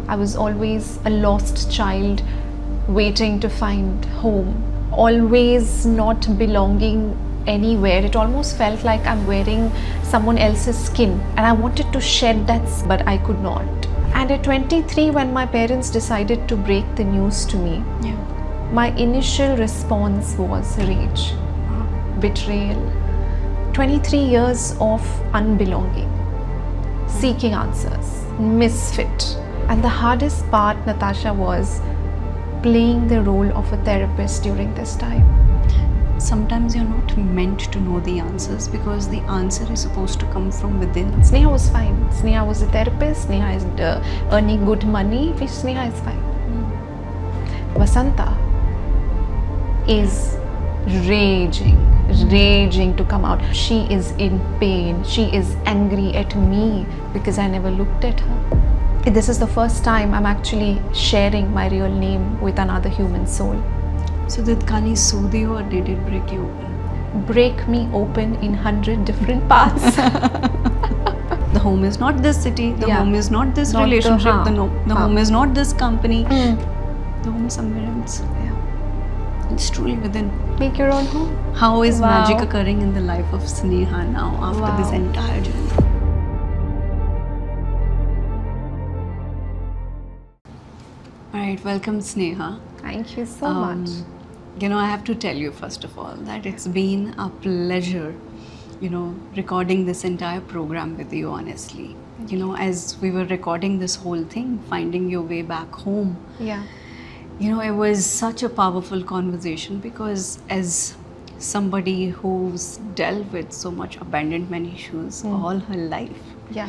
I was always a lost child waiting to find home, always not belonging anywhere. It almost felt like I'm wearing someone else's skin, and I wanted to shed that, but I could not. And at 23, when my parents decided to break the news to me, my initial response was rage, betrayal. 23 years of unbelonging, seeking answers, misfit. And the hardest part, Natasha, was playing the role of a therapist during this time. Sometimes you're not meant to know the answers because the answer is supposed to come from within. Sneha was fine. Sneha was a therapist. Sneha is earning good money. Sneha is fine. Vasanta is raging to come out. She is in pain. She is angry at me because I never looked at her. This is the first time I'm actually sharing my real name with another human soul. So did Kali soothe you or did it break you open? Break me open in 100 different parts. The home is not this city, the home is not this Not relationship, the home is not this company. The home is somewhere else. Yeah. It's truly within. Make your own home. How is Wow. magic occurring in the life of Sneha now after this entire journey? Alright, welcome Sneha. Thank you so much. You know, I have to tell you first of all that it's been a pleasure, you know, recording this entire program with you, honestly. You know, as we were recording this whole thing, finding your way back home, Yeah. you know, it was such a powerful conversation because as somebody who's dealt with so much abandonment issues all her life, Yeah.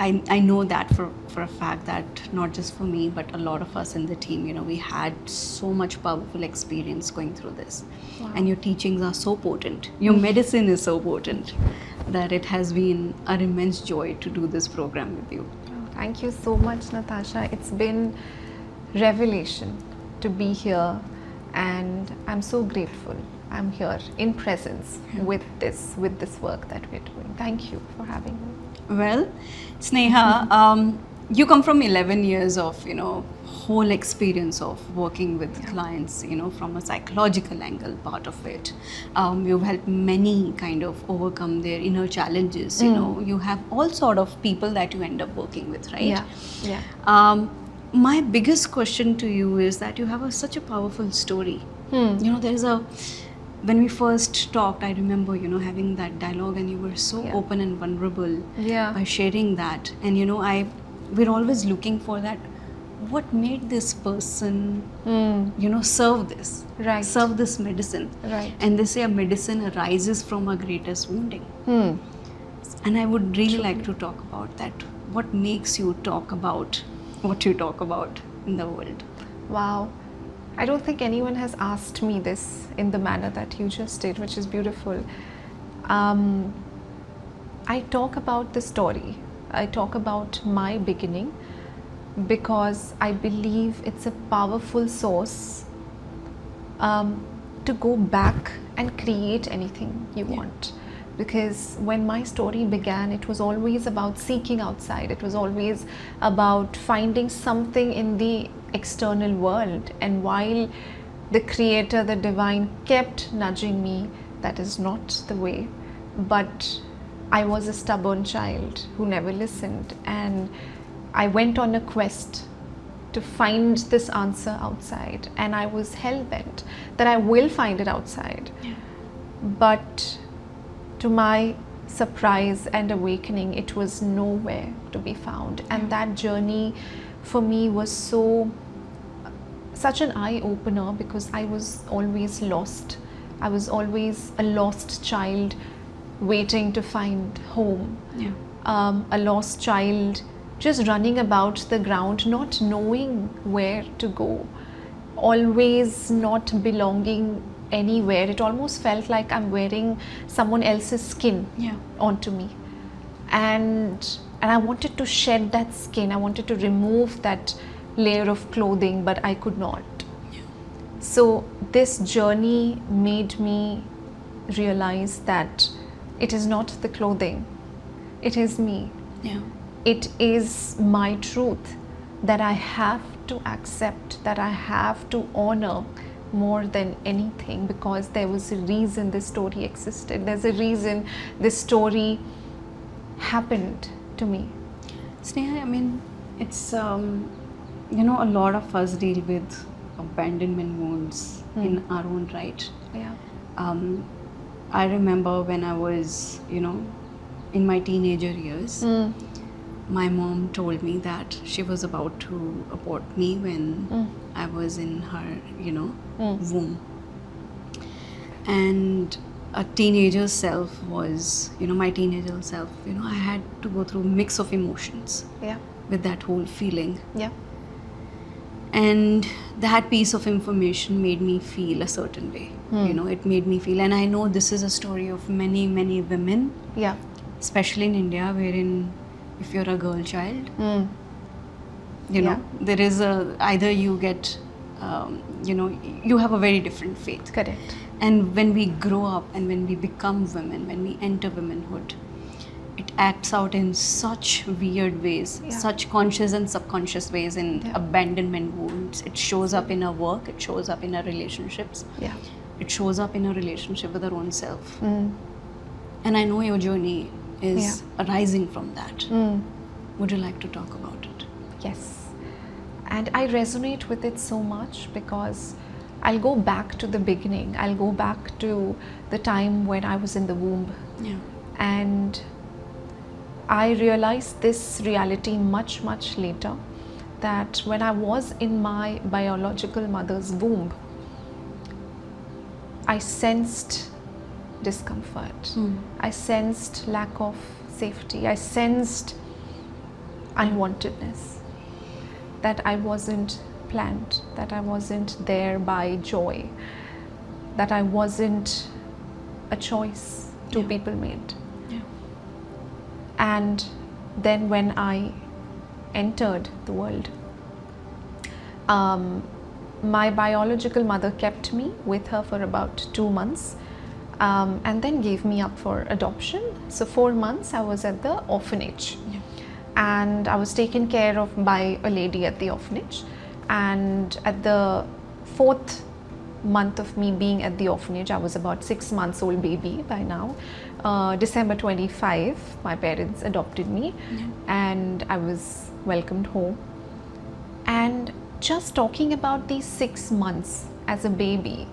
I know that for a fact that not just for me but a lot of us in the team, you know, we had so much powerful experience going through this. Wow. And your teachings are so potent, your medicine is so potent that it has been an immense joy to do this program with you. Thank you so much, Natasha. It's been revelation to be here, and I'm so grateful. I'm here in presence with this work that we're doing. Thank you for having me. Well, Sneha, you come from 11 years of, you know, whole experience of working with clients, you know, from a psychological angle part of it. You've helped many kind of overcome their inner challenges, you know, you have all sort of people that you end up working with, right? Yeah. My biggest question to you is that you have such a powerful story. You know, there's when we first talked, I remember, you know, having that dialogue and you were so open and vulnerable by sharing that. And, you know, we're always looking for that, what made this person, you know, serve this, serve this medicine. Right. And they say a medicine arises from our greatest wounding. And I would really like to talk about that. What makes you talk about what you talk about in the world? Wow. I don't think anyone has asked me this in the manner that you just did, which is beautiful. I talk about the story. I talk about my beginning because I believe it's a powerful source to go back and create anything you want. Because when my story began, it was always about seeking outside. It was always about finding something in the external world. And while the creator, the divine, kept nudging me, that is not the way. But I was a stubborn child who never listened. And I went on a quest to find this answer outside. And I was hell-bent that I will find it outside. But to my surprise and awakening, it was nowhere to be found. And that journey for me was such an eye-opener because I was always lost. I was always a lost child waiting to find home. A lost child just running about the ground, not knowing where to go, always not belonging anywhere. It almost felt like I'm wearing someone else's skin onto me. And I wanted to shed that skin. I wanted to remove that layer of clothing, but I could not. So this journey made me realize that it is not the clothing, it is me. it is my truth that I have to accept, that I have to honor more than anything, because there was a reason this story existed. There's a reason this story happened to me. Sneha, I mean, it's, you know, a lot of us deal with abandonment wounds in our own right. Yeah. I remember when I was, you know, in my teenager years, my mom told me that she was about to abort me when I was in her, you know, womb. And a teenager self was, you know, my teenager self, you know, I had to go through a mix of emotions Yeah. with that whole feeling. Yeah. And that piece of information made me feel a certain way. You know, it made me feel, and I know this is a story of many, many women, Yeah. especially in India, wherein if you're a girl child, you know, there is either you get, you know, you have a very different faith. Correct. And when we grow up and when we become women, when we enter womanhood, it acts out in such weird ways, such conscious and subconscious ways, in abandonment wounds. It shows up in our work, it shows up in our relationships, it shows up in our relationship with our own self. And I know your journey is arising from that. Would you like to talk about it? Yes. And I resonate with it so much because I'll go back to the beginning. I'll go back to the time when I was in the womb. Yeah. And I realized this reality much, much later, that when I was in my biological mother's womb, I sensed discomfort. I sensed lack of safety. I sensed unwantedness, that I wasn't planned, that I wasn't there by joy, that I wasn't a choice two people made. And then when I entered the world, my biological mother kept me with her for about 2 months, and then gave me up for adoption. So 4 months I was at the orphanage, and I was taken care of by a lady at the orphanage. And at the 4th month of me being at the orphanage, I was about 6 months old baby by now. December 25, my parents adopted me, and I was welcomed home. And just talking about these 6 months as a baby,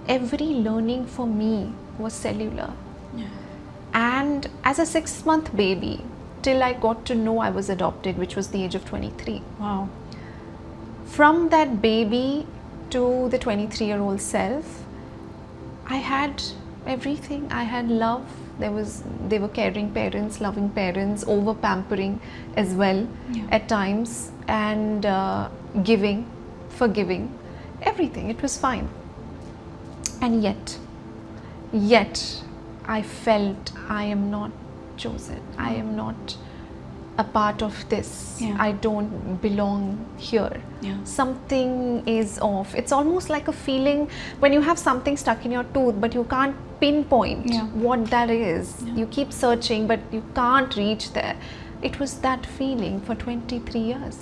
every learning for me was cellular. And as a 6-month baby, till I got to know I was adopted, which was the age of 23. Wow. From that baby to the 23-year-old self, I had everything. I had love. They were caring parents, loving parents, over pampering as well at times, and giving, forgiving, everything. It was fine. And yet I felt I am not chosen. I am not a part of this. I don't belong here. Something is off. It's almost like a feeling when you have something stuck in your tooth but you can't pinpoint what that is. You keep searching but you can't reach there. It was that feeling for 23 years.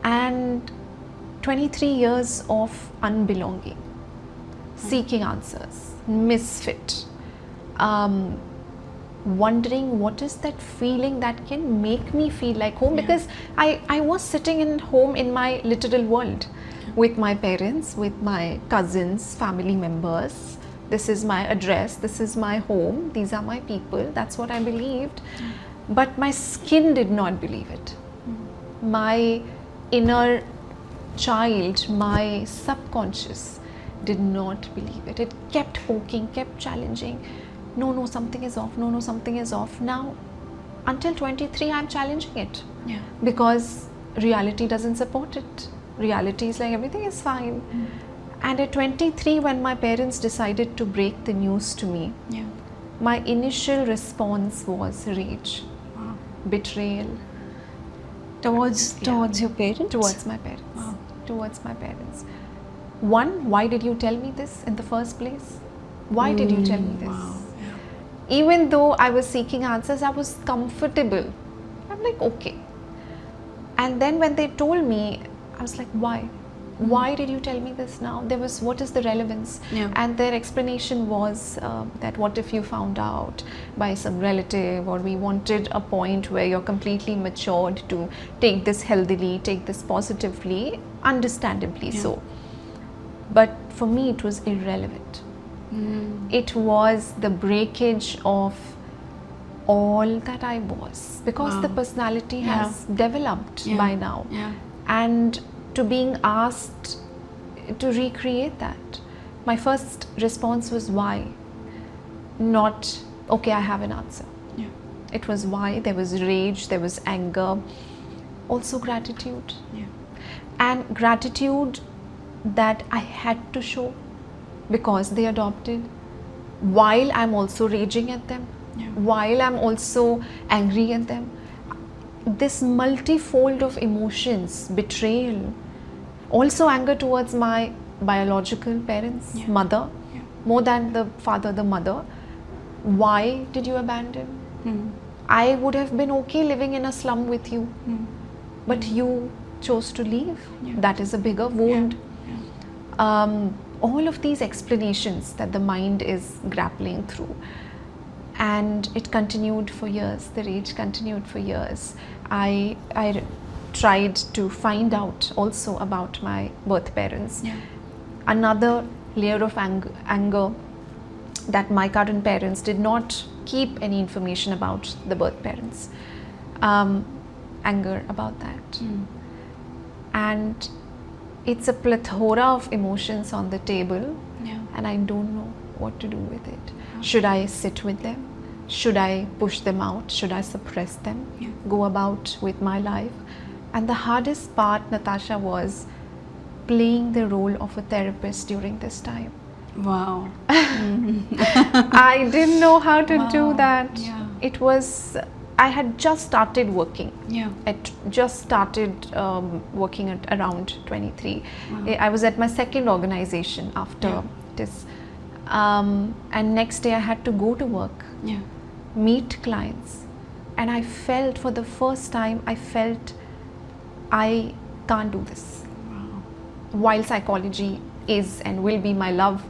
And 23 years of unbelonging, seeking answers, misfit, wondering what is that feeling that can make me feel like home, because I was sitting in home in my literal world with my parents, with my cousins, family members. This is my address, this is my home, these are my people, that's what I believed. But my skin did not believe it. My inner child, my subconscious did not believe it. It kept poking, kept challenging. No, something is off. No, something is off. Now, until 23, I'm challenging it. Because reality doesn't support it. Reality is like everything is fine. And at 23, when my parents decided to break the news to me, my initial response was rage, betrayal. Towards your parents? Towards my parents. Towards my parents. One, why did you tell me this in the first place? Why did you tell me this? Even though I was seeking answers, I was comfortable. I'm like, okay. And then when they told me, I was like, why? Why did you tell me this now? What is the relevance? Yeah. And their explanation was that what if you found out by some relative, or we wanted a point where you're completely matured to take this healthily, take this positively, understandably so. But for me, it was irrelevant. It was the breakage of all that I was, because the personality has developed by now. And to being asked to recreate that, my first response was why, not okay, I have an answer. It was why. There was rage, there was anger, also gratitude. And gratitude that I had to show because they adopted, while I'm also raging at them, while I'm also angry at them. This multifold of emotions, betrayal, also anger towards my biological parents, mother, more than the father, the mother. Why did you abandon? I would have been okay living in a slum with you, but you chose to leave. That is a bigger wound. All of these explanations that the mind is grappling through. And it continued for years. The rage continued for years. I tried to find out also about my birth parents. Another layer of anger, that my current parents did not keep any information about the birth parents. Anger about that. And it's a plethora of emotions on the table, and I don't know what to do with it. Should I sit with them? Should I push them out? Should I suppress them? Go about with my life? And the hardest part, Natasha, was playing the role of a therapist during this time. Wow. I didn't know how to do that. It was, I had just started working. Just started working at around 23. I was at my second organization after this. And next day I had to go to work, meet clients. And I felt, for the first time, I can't do this. While psychology is and will be my love,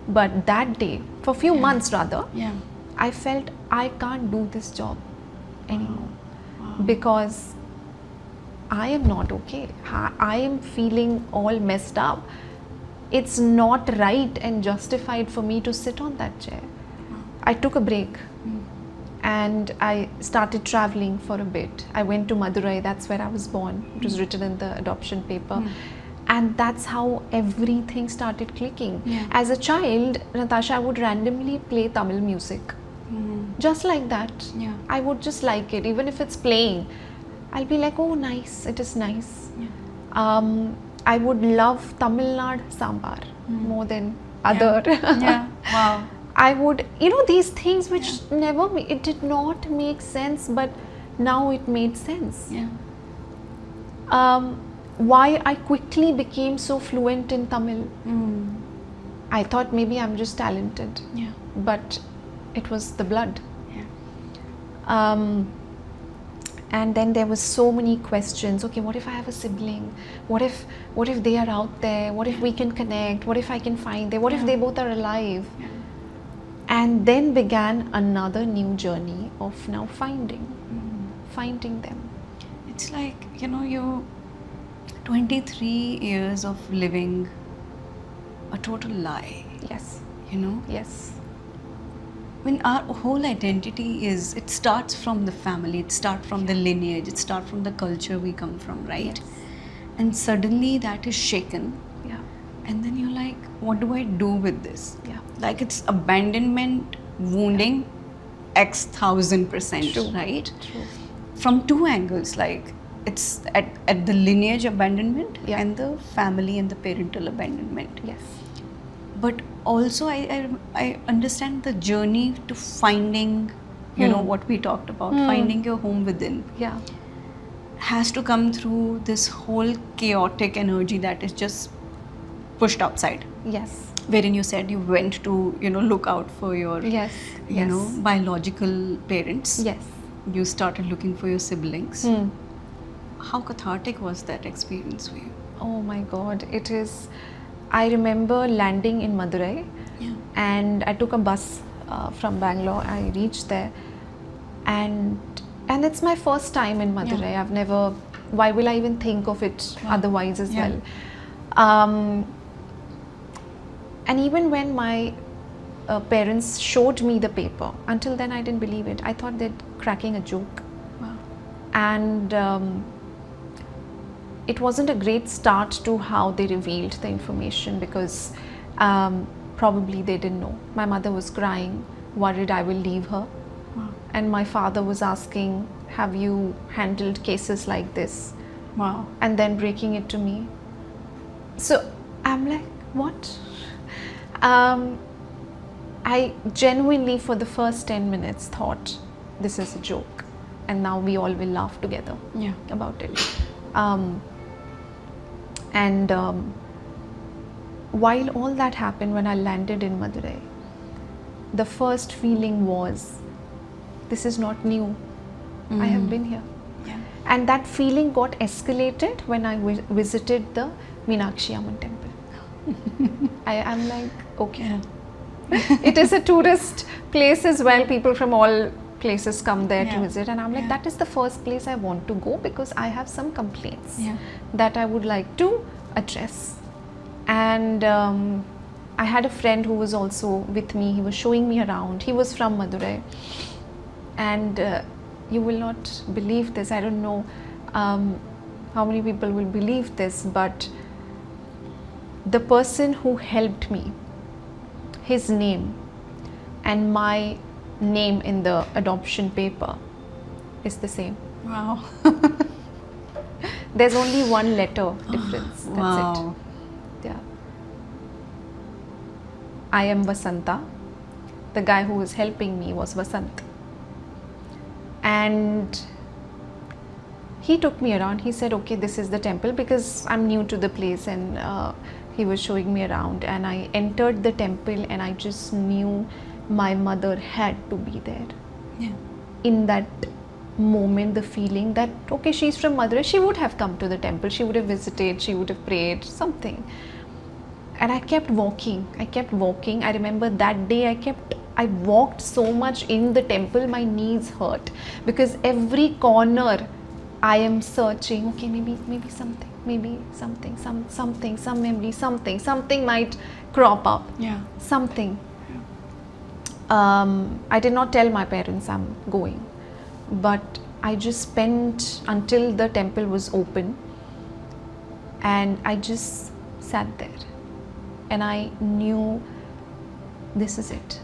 but that day, for a few months rather, I felt I can't do this job anymore. Because I am not okay. I am feeling all messed up. It's not right and justified for me to sit on that chair. I took a break and I started traveling for a bit. I went to Madurai, that's where I was born. It was written in the adoption paper. And that's how everything started clicking. As a child, Natasha, I would randomly play Tamil music. Just like that. I would just like it, even if it's playing. I'll be like, oh, nice, it is nice. I would love Tamil Nadu sambar more than other. Wow. I would, these things which it did not make sense, but now it made sense. Why I quickly became so fluent in Tamil. I thought maybe I'm just talented, but it was the blood. And then there was so many questions. Okay, what if I have a sibling? What if they are out there? What if we can connect? What if I can find them? What if they both are alive? And then began another new journey of now finding them. It's like, you 23 years of living a total lie. Yes. Yes. When our whole identity it starts from the family, it starts from the lineage, it starts from the culture we come from, right? Yes. And suddenly that is shaken. And then you're like, what do I do with this? Like, it's abandonment, wounding, X 1000%, right? True. From two angles, like it's at the lineage abandonment and the family and the parental abandonment. Yes. But also I understand the journey to finding, what we talked about, finding your home within. Has to come through this whole chaotic energy that is just pushed outside. Yes. Wherein you said you went to, look out for your, biological parents. Yes. you started looking for your siblings. Hmm. How cathartic was that experience for you? Oh my God, it is. I remember landing in Madurai, Yeah. and I took a bus from Bangalore. I reached there, and it's my first time in Madurai. Yeah. I've never. Why will I even think of it otherwise as Yeah. well? And even when my parents showed me the paper, until then I didn't believe it. I thought they're cracking a joke. Wow. And it wasn't a great start to how they revealed the information, because probably they didn't know. My mother was crying, worried I will leave her. Wow. And my father was asking, have you handled cases like this? Wow. And then breaking it to me. So I'm like, what? I genuinely, for the first 10 minutes, thought this is a joke, and now we all will laugh together about it. While all that happened, when I landed in Madurai, the first feeling was, this is not new. I have been here. Yeah. And that feeling got escalated when I visited the Meenakshi Amman temple. I'm like, okay. Yeah. It is a tourist place as well. People from all places come there to Yeah. visit, and I'm like, Yeah. that is the first place I want to go, because I have some complaints Yeah. that I would like to address. And I had a friend who was also with me. He was showing me around. He was from Madurai, and you will not believe this. I don't know how many people will believe this, but the person who helped me, his name and my name in the adoption paper is the same. Wow. There's only one letter difference. That's Wow. it. Yeah. I am Vasanta. The guy who was helping me was Vasant. And he took me around. He said, okay, this is the temple, because I'm new to the place, and he was showing me around, and I entered the temple, and I just knew my mother had to be there. Yeah. In that moment, the feeling that, okay, she's from Madurai, she would have come to the temple, she would have visited, she would have prayed, something. And I kept walking. I remember that day I walked so much in the temple, my knees hurt, because every corner I am searching, okay, maybe something, some memory, something might crop up. Yeah. Something. I did not tell my parents I'm going, but I just spent until the temple was open, and I just sat there, and I knew this is it.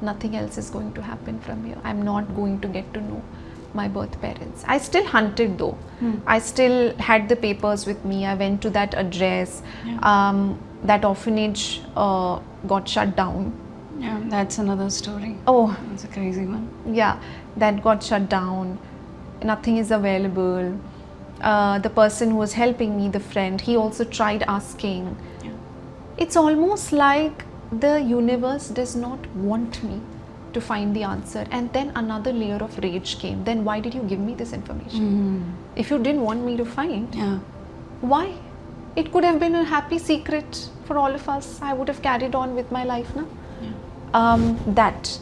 Nothing else is going to happen from here. I'm not going to get to know my birth parents. I still hunted though. I still had the papers with me. I went to that address. Yeah. That orphanage got shut down. Yeah, that's another story. Oh, That's a crazy one. yeah, that got shut down. Nothing is available. The person who was helping me, the friend, he also tried asking. Yeah. It's almost like the universe does not want me to find the answer. And then another layer of rage came. Then why did you give me this information? If you didn't want me to find, Yeah. why? It could have been a happy secret for all of us. I would have carried on with my life now. That.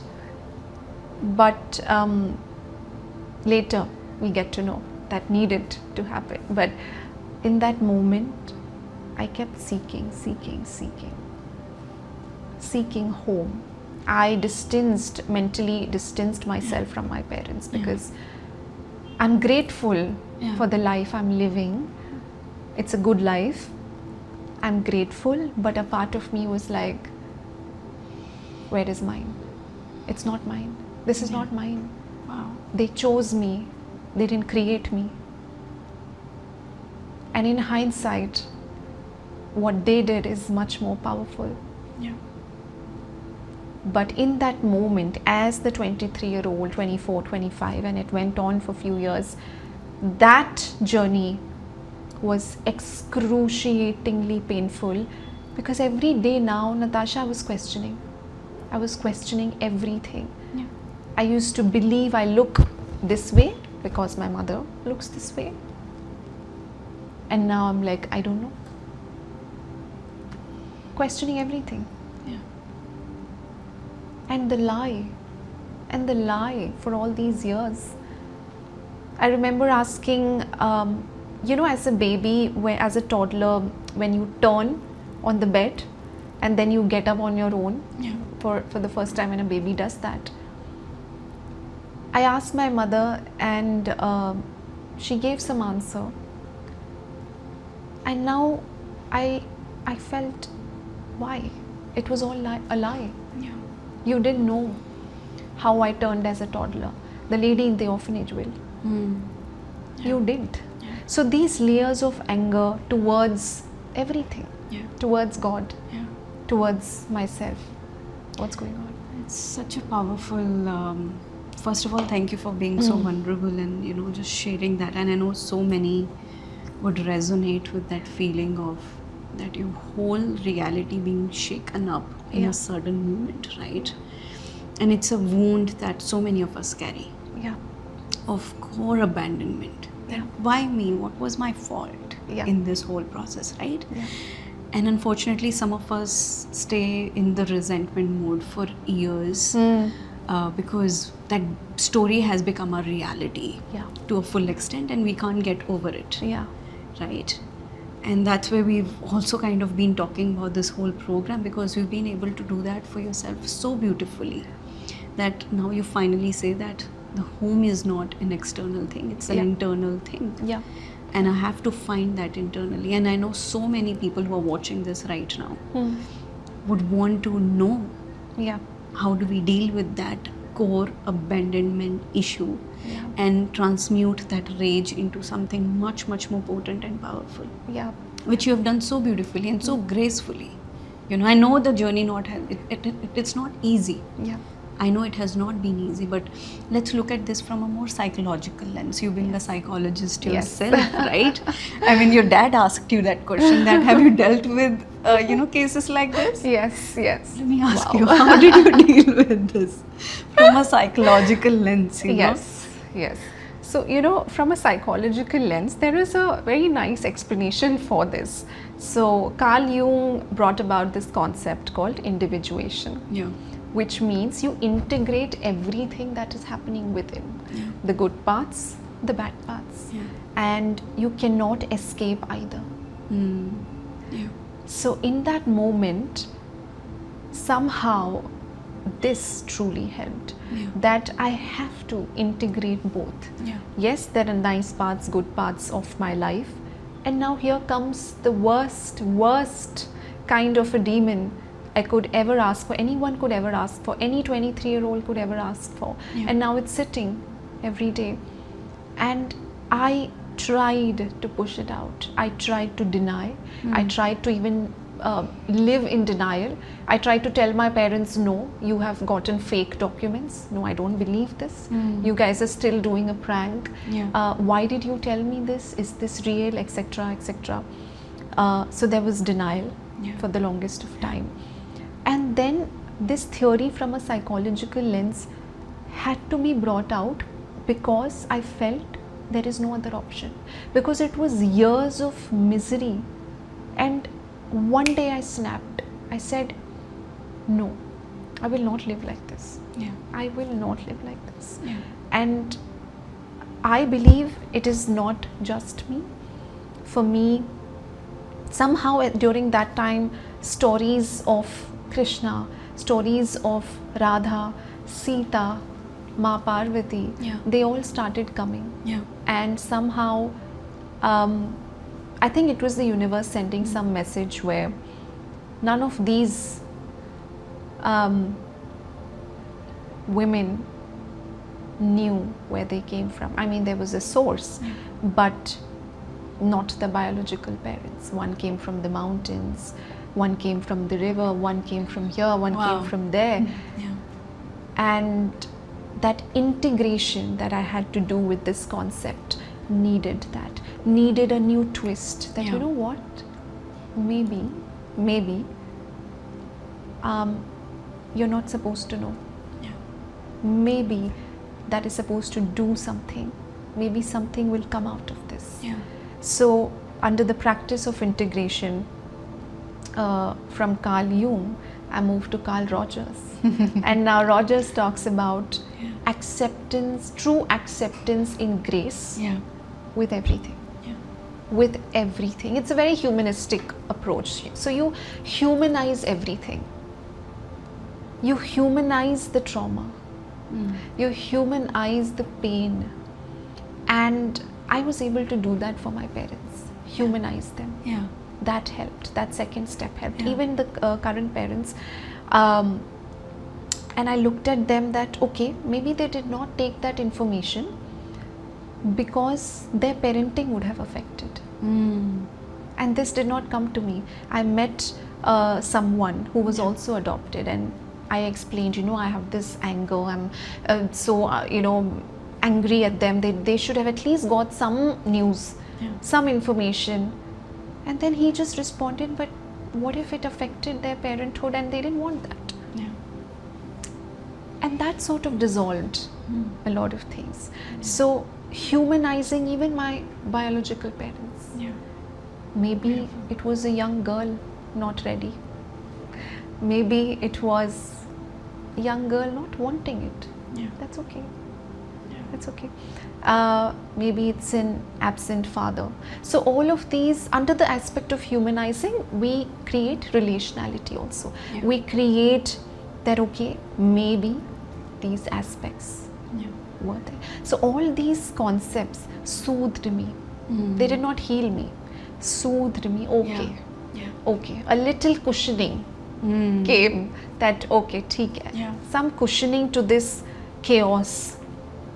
But later we get to know that needed to happen. But in that moment, I kept seeking home. I mentally distanced myself from my parents, because I'm grateful for the life I'm living. It's a good life. I'm grateful, but a part of me was like, where is mine? It's not mine. This is not mine. Wow. They chose me. They didn't create me. And in hindsight, what they did is much more powerful. Yeah. But in that moment, as the 23-year-old, 24, 25, and it went on for a few years, that journey was excruciatingly painful, because every day now, Natasha, I was questioning everything. Yeah. I used to believe I look this way because my mother looks this way. And now I'm like, I don't know. Questioning everything. Yeah. And the lie for all these years. I remember asking, as a baby, as a toddler, when you turn on the bed and then you get up on your own, for the first time when a baby does that. I asked my mother and she gave some answer. And now I felt, why? It was all a lie. Yeah. You didn't know how I turned as a toddler. The lady in the orphanage will. You didn't. Yeah. So these layers of anger towards everything, towards God, towards myself. What's going on? It's such a powerful, first of all, thank you for being so vulnerable and, just sharing that. And I know so many would resonate with that feeling of that your whole reality being shaken up in a certain moment, right? And it's a wound that so many of us carry. Yeah. Of core abandonment. Yeah. Why me? What was my fault in this whole process, right? Yeah. And unfortunately, some of us stay in the resentment mode for years because that story has become a reality to a full extent and we can't get over it. Yeah. Right? And that's where we've also kind of been talking about this whole program, because you've been able to do that for yourself so beautifully that now you finally say that the home is not an external thing, it's an internal thing. Yeah. And I have to find that internally. And I know so many people who are watching this right now would want to know how do we deal with that core abandonment issue and transmute that rage into something much, much more potent and powerful. Yeah. Which you have done so beautifully and so gracefully. I know the journey it's not easy. Yeah. I know it has not been easy, but let's look at this from a more psychological lens. You being a psychologist yourself, right? I mean, your dad asked you that question, that have you dealt with, cases like this? Yes. Let me ask you, how did you deal with this from a psychological lens? Yes. So, from a psychological lens, there is a very nice explanation for this. So, Carl Jung brought about this concept called individuation. Yeah. Which means you integrate everything that is happening within. Yeah. The good parts, the bad parts. Yeah. And you cannot escape either. Yeah. So in that moment, somehow this truly helped. That I have to integrate both. Yeah. Yes, there are nice parts, good parts of my life. And now here comes the worst kind of a demon I could ever ask for, anyone could ever ask for, any 23-year-old could ever ask for. And now it's sitting every day. And I tried to push it out. I tried to deny. I tried to even live in denial. I tried to tell my parents, no, you have gotten fake documents. No, I don't believe this. You guys are still doing a prank. Why did you tell me this? Is this real? Etc. etc. So there was denial for the longest of time. And then this theory from a psychological lens had to be brought out because I felt there is no other option. Because it was years of misery. And one day I snapped. I said, no, I will not live like this. I will not live like this. And I believe it is not just me. For me, somehow during that time, stories of Krishna, stories of Radha, Sita, Ma Parvati, they all started coming. And somehow, I think it was the universe sending some message where none of these women knew where they came from. I mean, there was a source, but not the biological parents. One came from the mountains, one came from the river, one came from here, one came from there. And that integration that I had to do with this concept needed a new twist. That you know what, maybe you're not supposed to know. Maybe that is supposed to do something. Maybe something will come out of this. Yeah. So under the practice of integration, from Carl Jung, I moved to Carl Rogers. And now Rogers talks about acceptance, true acceptance in grace with everything. With everything. It's a very humanistic approach. So you humanize everything. You humanize the trauma. You humanize the pain. And I was able to do that for my parents. Humanize them. Yeah. That helped. That second step helped. Yeah. Even the current parents. And I looked at them that, okay, maybe they did not take that information because their parenting would have affected. And this did not come to me. I met someone who was also adopted, and I explained, I have this anger, I'm angry at them. They should have at least got some news, some information. And then he just responded, but what if it affected their parenthood and they didn't want that? And that sort of dissolved a lot of things. So humanizing even my biological parents. Maybe it was a young girl not ready. Maybe it was a young girl not wanting it. That's okay. That's okay. Maybe it's an absent father. So all of these, under the aspect of humanizing, we create relationality also. We create that, okay, maybe these aspects were there. So all these concepts soothed me. They did not heal me. Soothed me. Okay. Okay. A little cushioning came, that okay, theek hai. Some cushioning to this chaos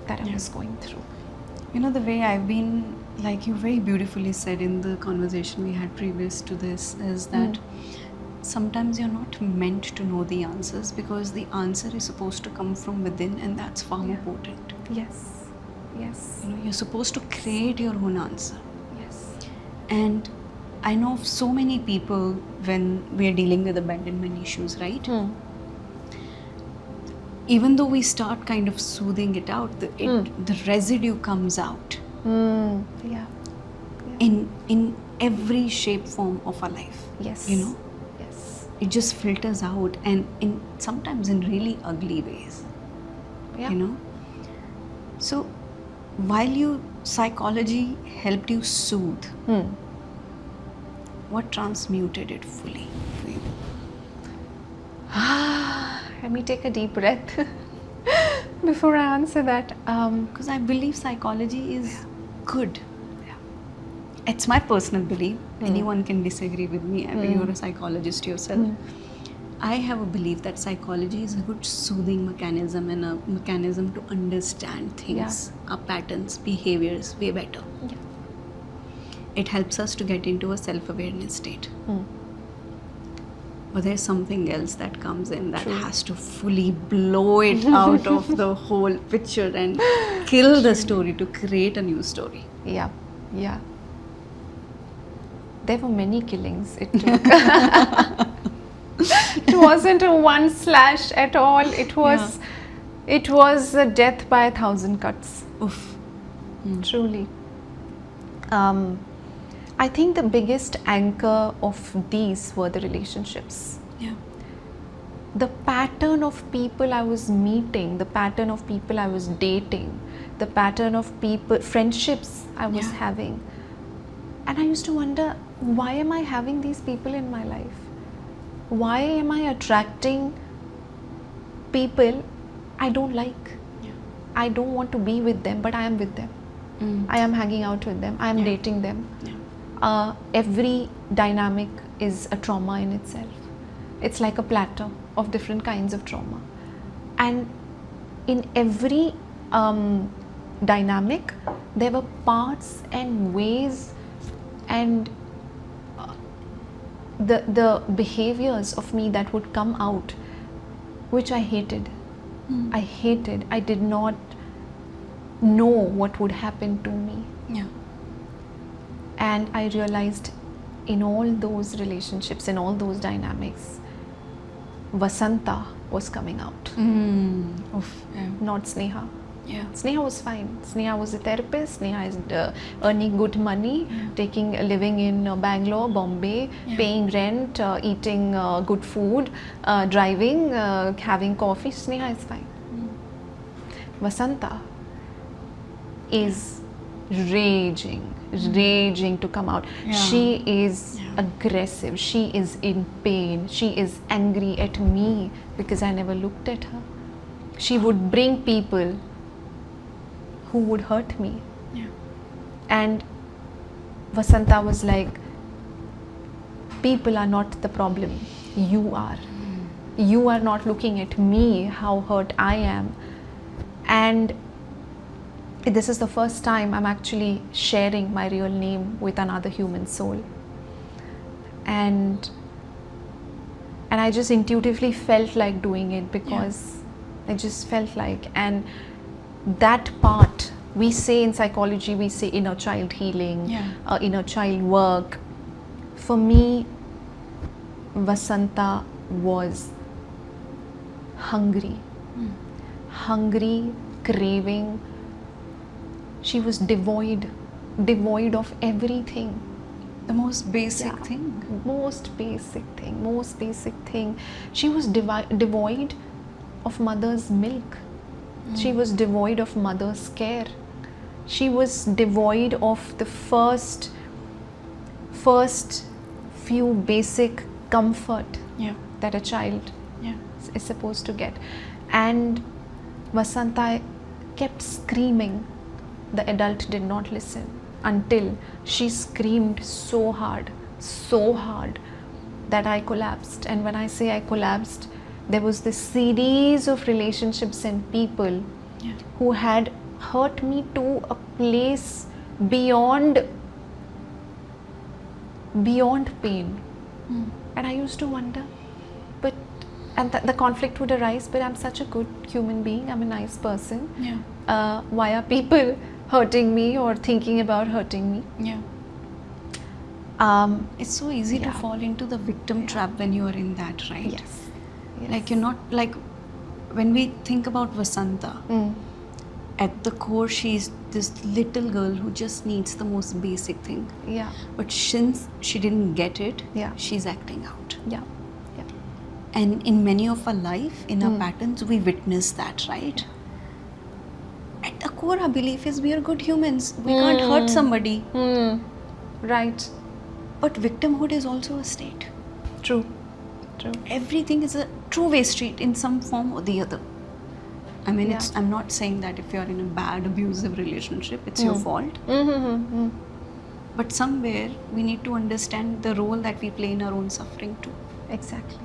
that I was going through. The way I've been, like you very beautifully said in the conversation we had previous to this, is that sometimes you're not meant to know the answers, because the answer is supposed to come from within, and that's far more potent. Yes. You're supposed to create your own answer. Yes. And I know of so many people when we're dealing with abandonment issues, right? Even though we start kind of soothing it out, the residue comes out in every shape, form of our life. Yes. Yes. It just filters out, and sometimes in really ugly ways. So while psychology helped you soothe, what transmuted it fully for you? Let me take a deep breath before I answer that. Because I believe psychology is good. It's my personal belief. Anyone can disagree with me. I mean, you're a psychologist yourself. I have a belief that psychology is a good soothing mechanism, and a mechanism to understand things, our patterns, behaviors way better. It helps us to get into a self-awareness state. But there's something else that comes in that has to fully blow it out of the whole picture and kill the story to create a new story. Yeah. There were many killings it took. It wasn't a one slash at all. It was a death by 1,000 cuts. Oof. Truly. I think the biggest anchor of these were the relationships. The pattern of people I was meeting, the pattern of people I was dating, the pattern of friendships I was having. And I used to wonder, why am I having these people in my life? Why am I attracting people I don't like? I don't want to be with them, but I am with them. I am hanging out with them. I am dating them. Every dynamic is a trauma in itself. It's like a platter of different kinds of trauma. And in every dynamic, there were parts and ways and the behaviors of me that would come out, which I hated. I hated. I did not know what would happen to me. And I realized in all those relationships, in all those dynamics, Vasanta was coming out. Not Sneha. Yeah. Sneha was fine. Sneha was a therapist. Sneha is earning good money, living in Bangalore, Bombay, paying rent, eating good food, driving, having coffee. Sneha is fine. Vasanta is raging to come out. She is aggressive. She is in pain. She is angry at me because I never looked at her. She would bring people who would hurt me. And Vasanta was like, people are not the problem. You are. You are not looking at me, how hurt I am. And this is the first time I'm actually sharing my real name with another human soul. And I just intuitively felt like doing it because I just felt like, and that part, we say in psychology, we say inner child healing, inner child work. For me, Vasanta was hungry, craving. She was devoid of everything. The most basic thing. Most basic thing. She was devoid of mother's milk. She was devoid of mother's care. She was devoid of the first few basic comfort that a child is supposed to get. And Vasanta kept screaming. The adult did not listen until she screamed so hard that I collapsed. And when I say I collapsed, there was this series of relationships and people who had hurt me to a place beyond pain. And I used to wonder, and the conflict would arise, but I'm such a good human being, I'm a nice person. Why are people hurting me or thinking about hurting me? It's so easy to fall into the victim trap when you are in that, right? Yes. Like you're not, like when we think about Vasanta, at the core she's this little girl who just needs the most basic thing. But since she didn't get it, she's acting out. And in many of our life, in our patterns, we witness that, right? At the core, our belief is we are good humans. We can't hurt somebody. Right. But victimhood is also a state. True. Everything is a two-way street in some form or the other. I mean, I'm not saying that if you're in a bad, abusive relationship, it's your fault. But somewhere, we need to understand the role that we play in our own suffering too. Exactly.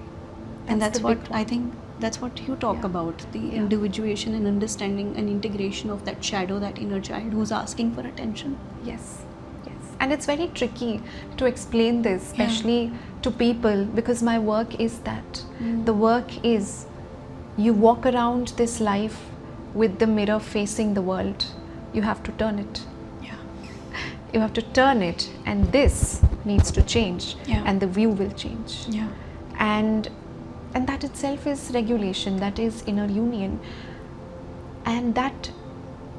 And that's what I think, that's what you talk about, the individuation and understanding and integration of that shadow, that inner child who's asking for attention. Yes. And it's very tricky to explain this, especially to people, because my work is that. The work is, you walk around this life with the mirror facing the world. You have to turn it. You have to turn it, and this needs to change, and the view will change. And that itself is regulation, that is inner union. And that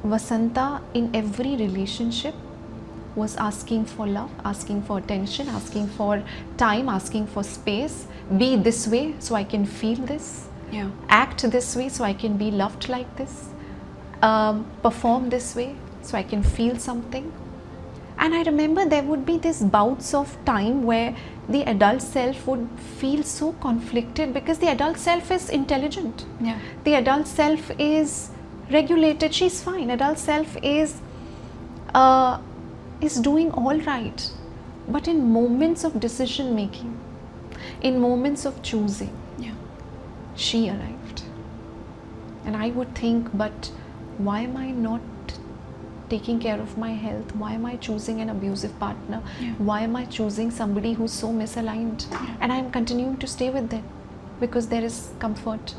Vasanta in every relationship was asking for love, asking for attention, asking for time, asking for space. Be this way so I can feel this. Act this way so I can be loved like this. Perform this way so I can feel something. And I remember there would be these bouts of time where the adult self would feel so conflicted, because the adult self is intelligent. The adult self is regulated. She's fine. Adult self is doing all right. But in moments of decision making, in moments of choosing, she arrived. And I would think, but why am I not taking care of my health? Why am I choosing an abusive partner? Why am I choosing somebody who's so misaligned? And I'm continuing to stay with them because there is comfort,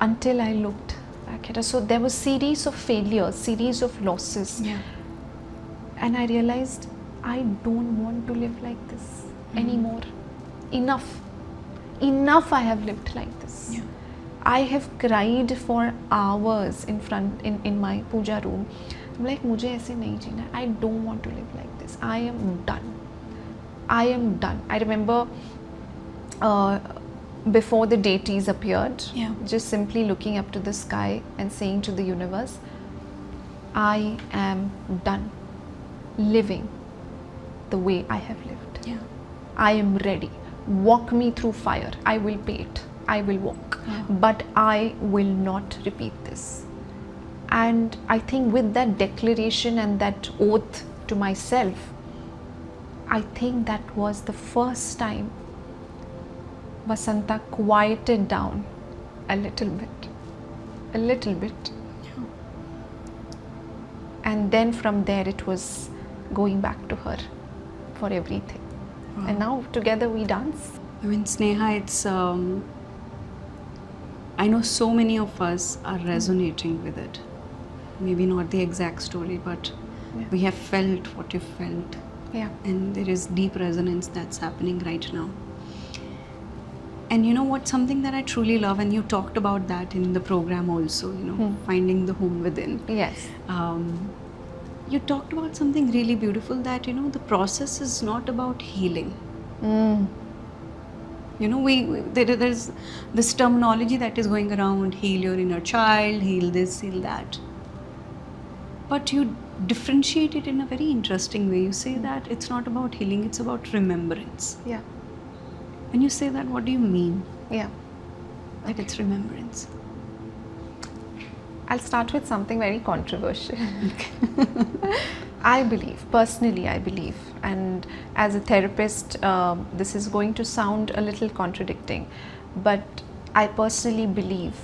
until I looked back at her. So there was series of failures, series of losses. And I realized I don't want to live like this anymore. Enough I have lived like this. I have cried for hours in my puja room. I'm like, मुझे ऐसे नहीं जीना. I don't want to live like this. I am done. I am done. I remember before the deities appeared, just simply looking up to the sky and saying to the universe, I am done living the way I have lived. Yeah. I am ready. Walk me through fire. I will pay it. I will walk. But I will not repeat this. And I think with that declaration and that oath to myself, I think that was the first time Vasanta quieted down a little bit. A little bit. Yeah. And then from there it was going back to her for everything. Wow. And now together we dance. I mean, Sneha, it's I know so many of us are resonating with it. Maybe not the exact story, but we have felt what you felt. Yeah. And there is deep resonance that's happening right now. And you know what, something that I truly love, and you talked about that in the program also, you know, finding the home within. Yes. You talked about something really beautiful, that, you know, the process is not about healing. You know, there's this terminology that is going around, heal your inner child, heal this, heal that. But you differentiate it in a very interesting way. You say that it's not about healing, it's about remembrance. Yeah. When you say that, what do you mean? Yeah. That it's remembrance. I'll start with something very controversial. I believe, personally I believe, and as a therapist, this is going to sound a little contradicting, but I personally believe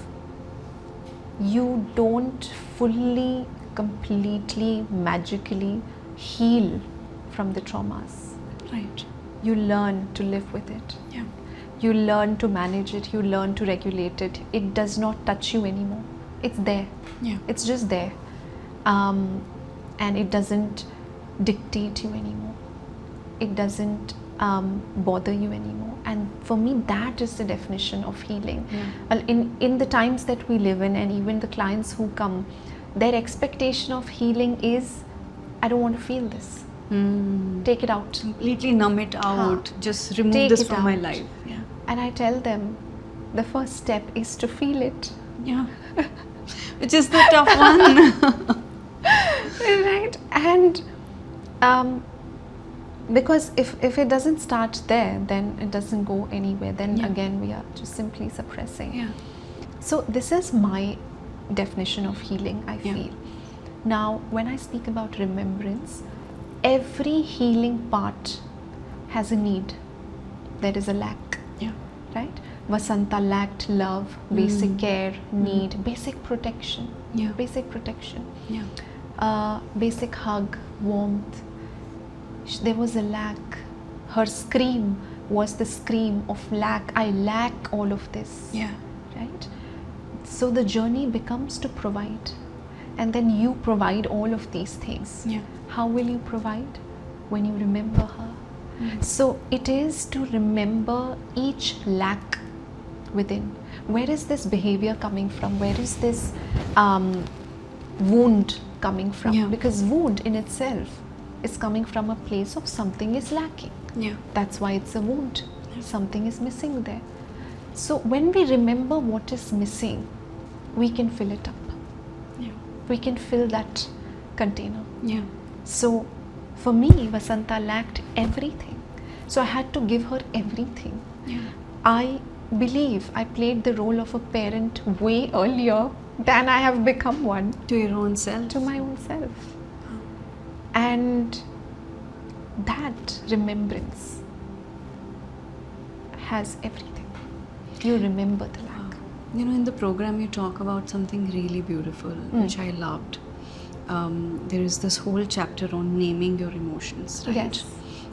you don't fully, completely, magically heal from the traumas. Right. You learn to live with it. Yeah. You learn to manage it, you learn to regulate it. It does not touch you anymore. It's there. Yeah. It's just there. And it doesn't dictate you anymore. It doesn't bother you anymore. And for me, that is the definition of healing. In the times that we live in, and even the clients who come, their expectation of healing is, I don't want to feel this. Take it out. Completely numb it out. Just remove Take this it from my out. life. Yeah. And I tell them, the first step is to feel it. Yeah. Which is the tough one. Right. And because if it doesn't start there, then it doesn't go anywhere. Then again, we are just simply suppressing. Yeah. So this is my definition of healing, I feel. Now, when I speak about remembrance, every healing part has a need. There is a lack. Yeah. Right? Vasanta lacked love, basic care, need, basic protection. Yeah. Basic protection. Yeah. Basic hug, warmth. There was a lack. Her scream was the scream of lack. I lack all of this. Yeah. Right? So the journey becomes to provide. And then you provide all of these things. Yeah. How will you provide? When you remember her. So it is to remember each lack within. Where is this behavior coming from? Where is this wound coming from? Yeah. Because wound in itself is coming from a place of something is lacking. Yeah. That's why it's a wound. Something is missing there. So when we remember what is missing, we can fill it up. Yeah. We can fill that container. Yeah. So for me, Vasanta lacked everything. So I had to give her everything. Yeah. I believe I played the role of a parent way earlier than I have become one. To your own self. To my own self. And that remembrance has everything. You remember the lack. You know, in the program you talk about something really beautiful, which I loved. There is this whole chapter on naming your emotions, right? Yes.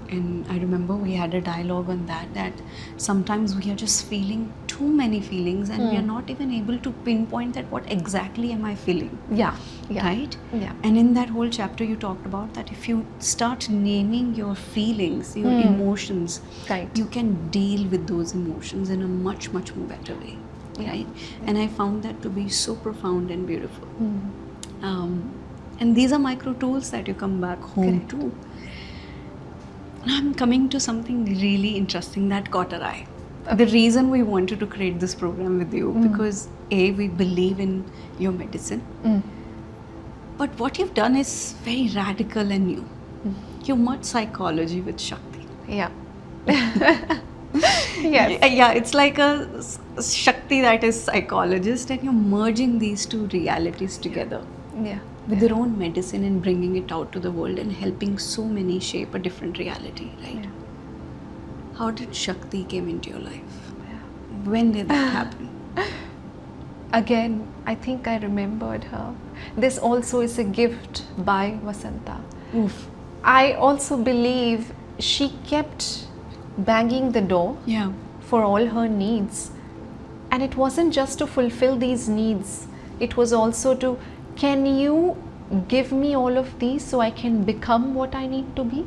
And I remember we had a dialogue on that sometimes we are just feeling too many feelings and we are not even able to pinpoint that what exactly am I feeling. Yeah. Right? Yeah. And in that whole chapter you talked about that if you start naming your feelings, your emotions, Right. you can deal with those emotions in a much, much more better way. right? And I found that to be so profound and beautiful. Mm. And these are micro tools that you come back home Correct. to. I'm coming to something really interesting that caught our eye. The reason we wanted to create this program with you, because A, we believe in your medicine, but what you've done is very radical and new. You merged psychology with Shakti. Yeah. Yes. Yeah, it's like a Shakti that is psychologist, and you're merging these two realities together Yeah. with your own medicine and bringing it out to the world and helping so many shape a different reality, right? Yeah. How did Shakti came into your life? Yeah. When did that happen? Again, I think I remembered her. This also is a gift by Vasanta. Oof. I also believe she kept banging the door Yeah. for all her needs. And it wasn't just to fulfill these needs, it was also to, can you give me all of these so I can become what I need to be?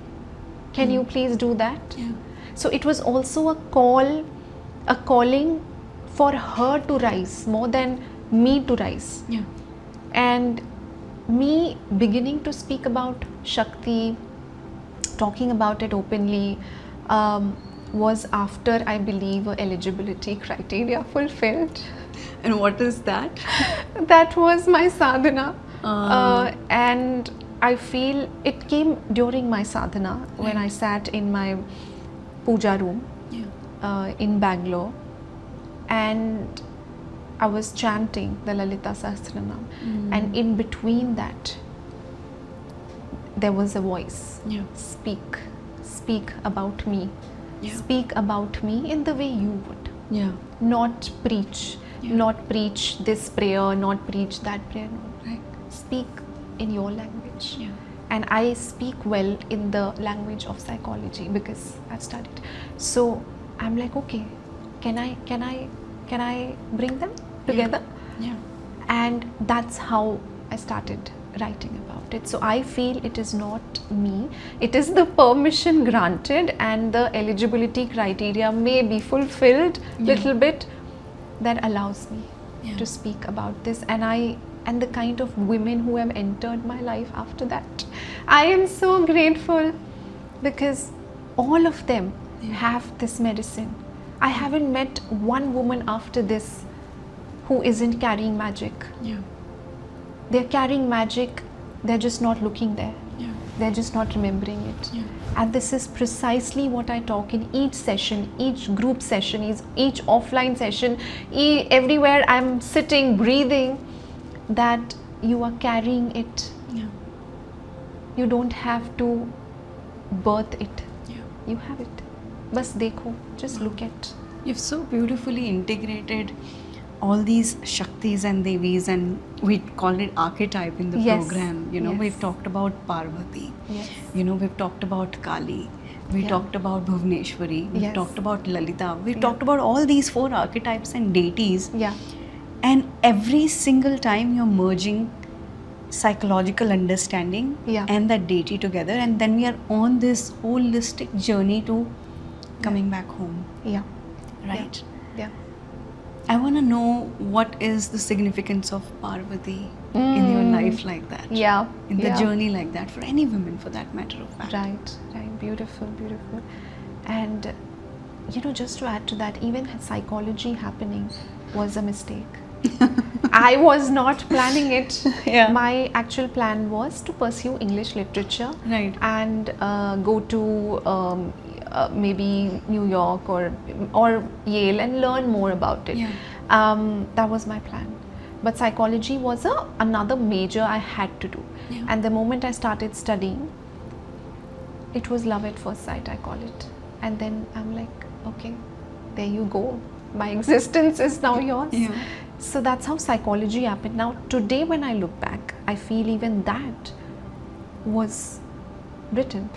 Can you please do that? Yeah. So it was also a calling for her to rise more than me to rise. Yeah. And me beginning to speak about Shakti, talking about it openly, was after, I believe, a eligibility criteria fulfilled. And what is that? That was my sadhana. And I feel it came during my sadhana when I sat in my puja room in Bangalore, and I was chanting the Lalita Sahasranam, and in between that there was a voice. Yeah. Speak about me. Yeah. Speak about me in the way you would. Yeah. Not preach. Yeah. Not preach this prayer, not preach that prayer. No. Right. Speak in your language. Yeah. And I speak well in the language of psychology because I've studied. So I'm like, okay, can I bring them together? Yeah. And that's how I started writing about it. So I feel it is not me, it is the permission granted and the eligibility criteria may be fulfilled little bit that allows me to speak about this. And the kind of women who have entered my life after that, I am so grateful because all of them have this medicine. I haven't met one woman after this who isn't carrying magic. Yeah. They're carrying magic, they're just not looking there. Yeah. They're just not remembering it. Yeah. And this is precisely what I talk in each session, each group session, each offline session, everywhere I'm sitting, breathing, that you are carrying it. Yeah. You don't have to birth it. Yeah. You have it. Bas dekho, just look at. You've so beautifully integrated all these Shaktis and Devis, and we call it archetype in the program. You know, we've talked about Parvati. Yes. You know, we've talked about Kali. We talked about Bhuvaneshwari. We've talked about Lalita. We've talked about all these 4 archetypes and deities. Yeah. And every single time you're merging psychological understanding and that deity together, and then we are on this holistic journey to coming back home. Yeah. Right? Yeah. I want to know what is the significance of Parvati in your life like that. Yeah. In the journey like that, for any woman for that matter of fact. Right. Beautiful. And you know, just to add to that, even psychology happening was a mistake. I was not planning it. My actual plan was to pursue English literature and go to maybe New York or Yale and learn more about it. That was my plan. But psychology was another major I had to do. And the moment I started studying, it was love at first sight, I call it. And then I'm like, okay, there you go. My existence is now yours. So that's how psychology happened. Now today when I look back, I feel even that was written.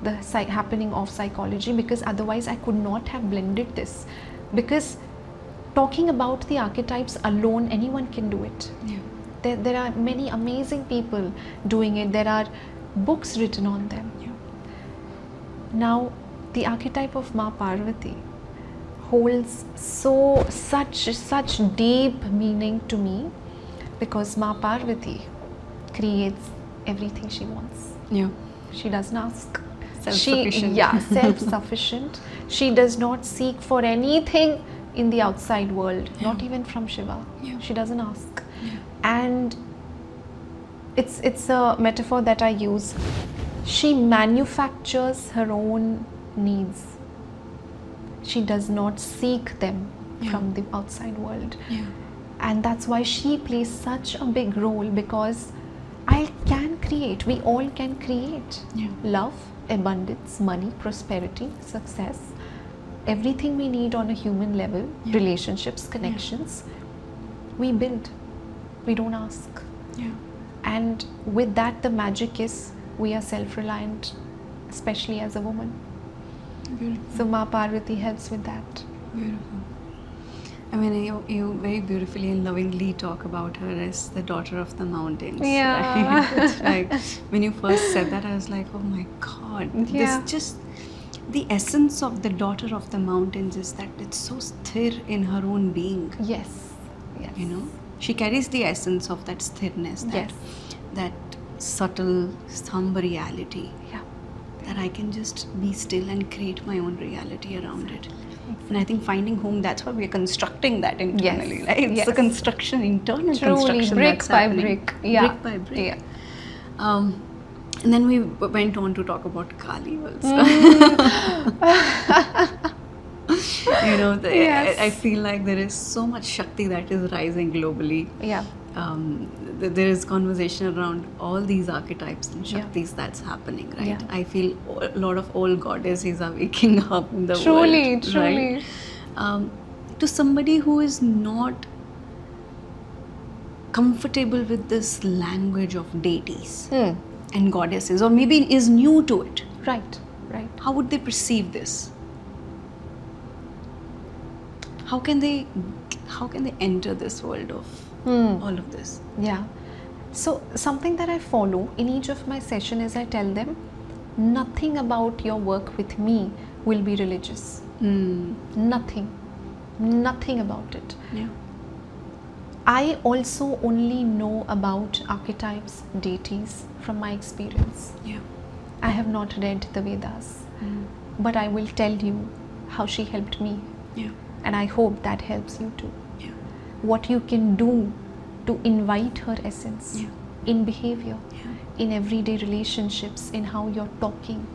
The happening of psychology, because otherwise I could not have blended this. Because talking about the archetypes alone, anyone can do it. There are many amazing people doing it. There are books written on them. Now the archetype of Ma Parvati, holds such deep meaning to me, because Ma Parvati creates everything she wants. Yeah. She doesn't ask. Self-sufficient. Self-sufficient. She does not seek for anything in the outside world, not even from Shiva. She doesn't ask. And it's a metaphor that I use. She manufactures her own needs. She does not seek them from the outside world. And that's why she plays such a big role, because I can create, we all can create love, abundance, money, prosperity, success, everything we need on a human level, relationships, connections, we build, we don't ask. And with that, the magic is we are self-reliant, especially as a woman. Beautiful. So Ma Parvati helps with that. Beautiful. I mean, you very beautifully and lovingly talk about her as the daughter of the mountains. Yeah. Right? Like, when you first said that, I was like, oh my God. Yeah. This just, the essence of the daughter of the mountains is that it's so sthir in her own being. Yes. Yes. You know? She carries the essence of that sthirness, that subtle, somber reality. Yeah. That I can just be still and create my own reality around it. And I think finding home, that's why we're constructing that internally, right? It's the construction, internal construction brick that's by happening. brick. Yeah. Brick by brick. And then we went on to talk about Kali also. You know, I feel like there is so much Shakti that is rising globally. Yeah. There is conversation around all these archetypes and Shaktis that's happening, right? Yeah. I feel a lot of old goddesses are waking up in the Truly, world. truly. Right? To somebody who is not comfortable with this language of deities and goddesses, or maybe is new to it, Right, right. how would they perceive this? How can they enter this world of all of this? Yeah. So something that I follow in each of my session is I tell them, nothing about your work with me will be religious. Nothing about it. Yeah. I also only know about archetypes, deities from my experience. Yeah. I have not read the Vedas, but I will tell you how she helped me. Yeah. And I hope that helps you too. Yeah. What you can do to invite her essence in behavior, in everyday relationships, in how you're talking.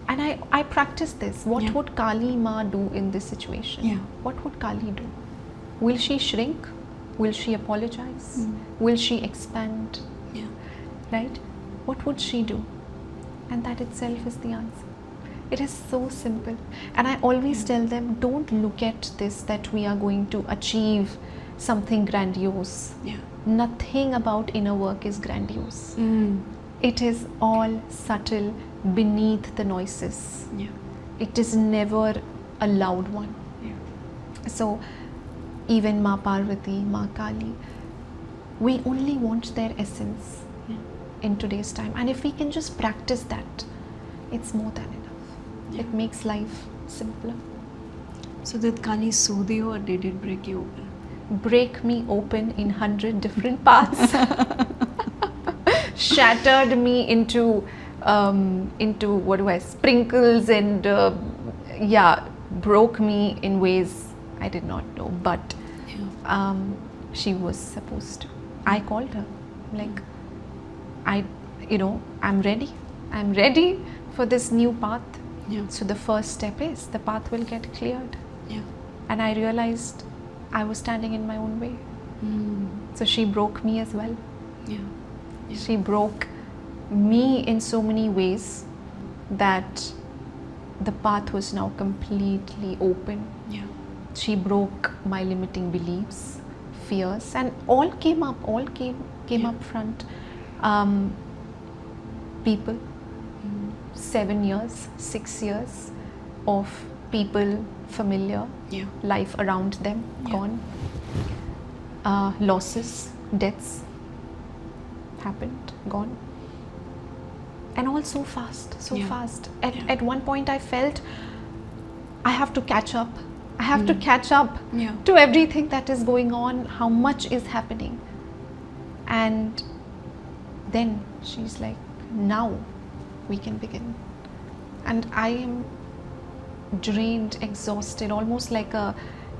And I practice this. What would Kali Ma do in this situation? Yeah. What would Kali do? Will she shrink? Will she apologize? Will she expand? Yeah. Right? What would she do? And that itself is the answer. It is so simple. And I always tell them, don't look at this that we are going to achieve something grandiose. Yeah. Nothing about inner work is grandiose. It is all subtle beneath the noises. Yeah. It is never a loud one. Yeah. So even Ma Parvati, Ma Kali, we only want their essence in today's time. And if we can just practice that, it's more than enough. It makes life simpler. So did Kali soothe you, or did it break you open? Break me open in 100 different parts. Shattered me into sprinkles, and broke me in ways I did not know. But she was supposed to. I called her, like, I'm ready. I'm ready for this new path. Yeah. So the first step is the path will get cleared. Yeah. And I realized I was standing in my own way. So she broke me as well. Yeah. Yeah. She broke me in so many ways that the path was now completely open. Yeah. She broke my limiting beliefs, fears, and all came up up front. People, 7 years, 6 years of people familiar, life around them gone, losses, deaths happened, gone, and all so fast. At one point I felt I have to catch up I have to catch up Yeah. to everything that is going on, how much is happening. And then she's like, now we can begin. And I am drained, exhausted, almost like a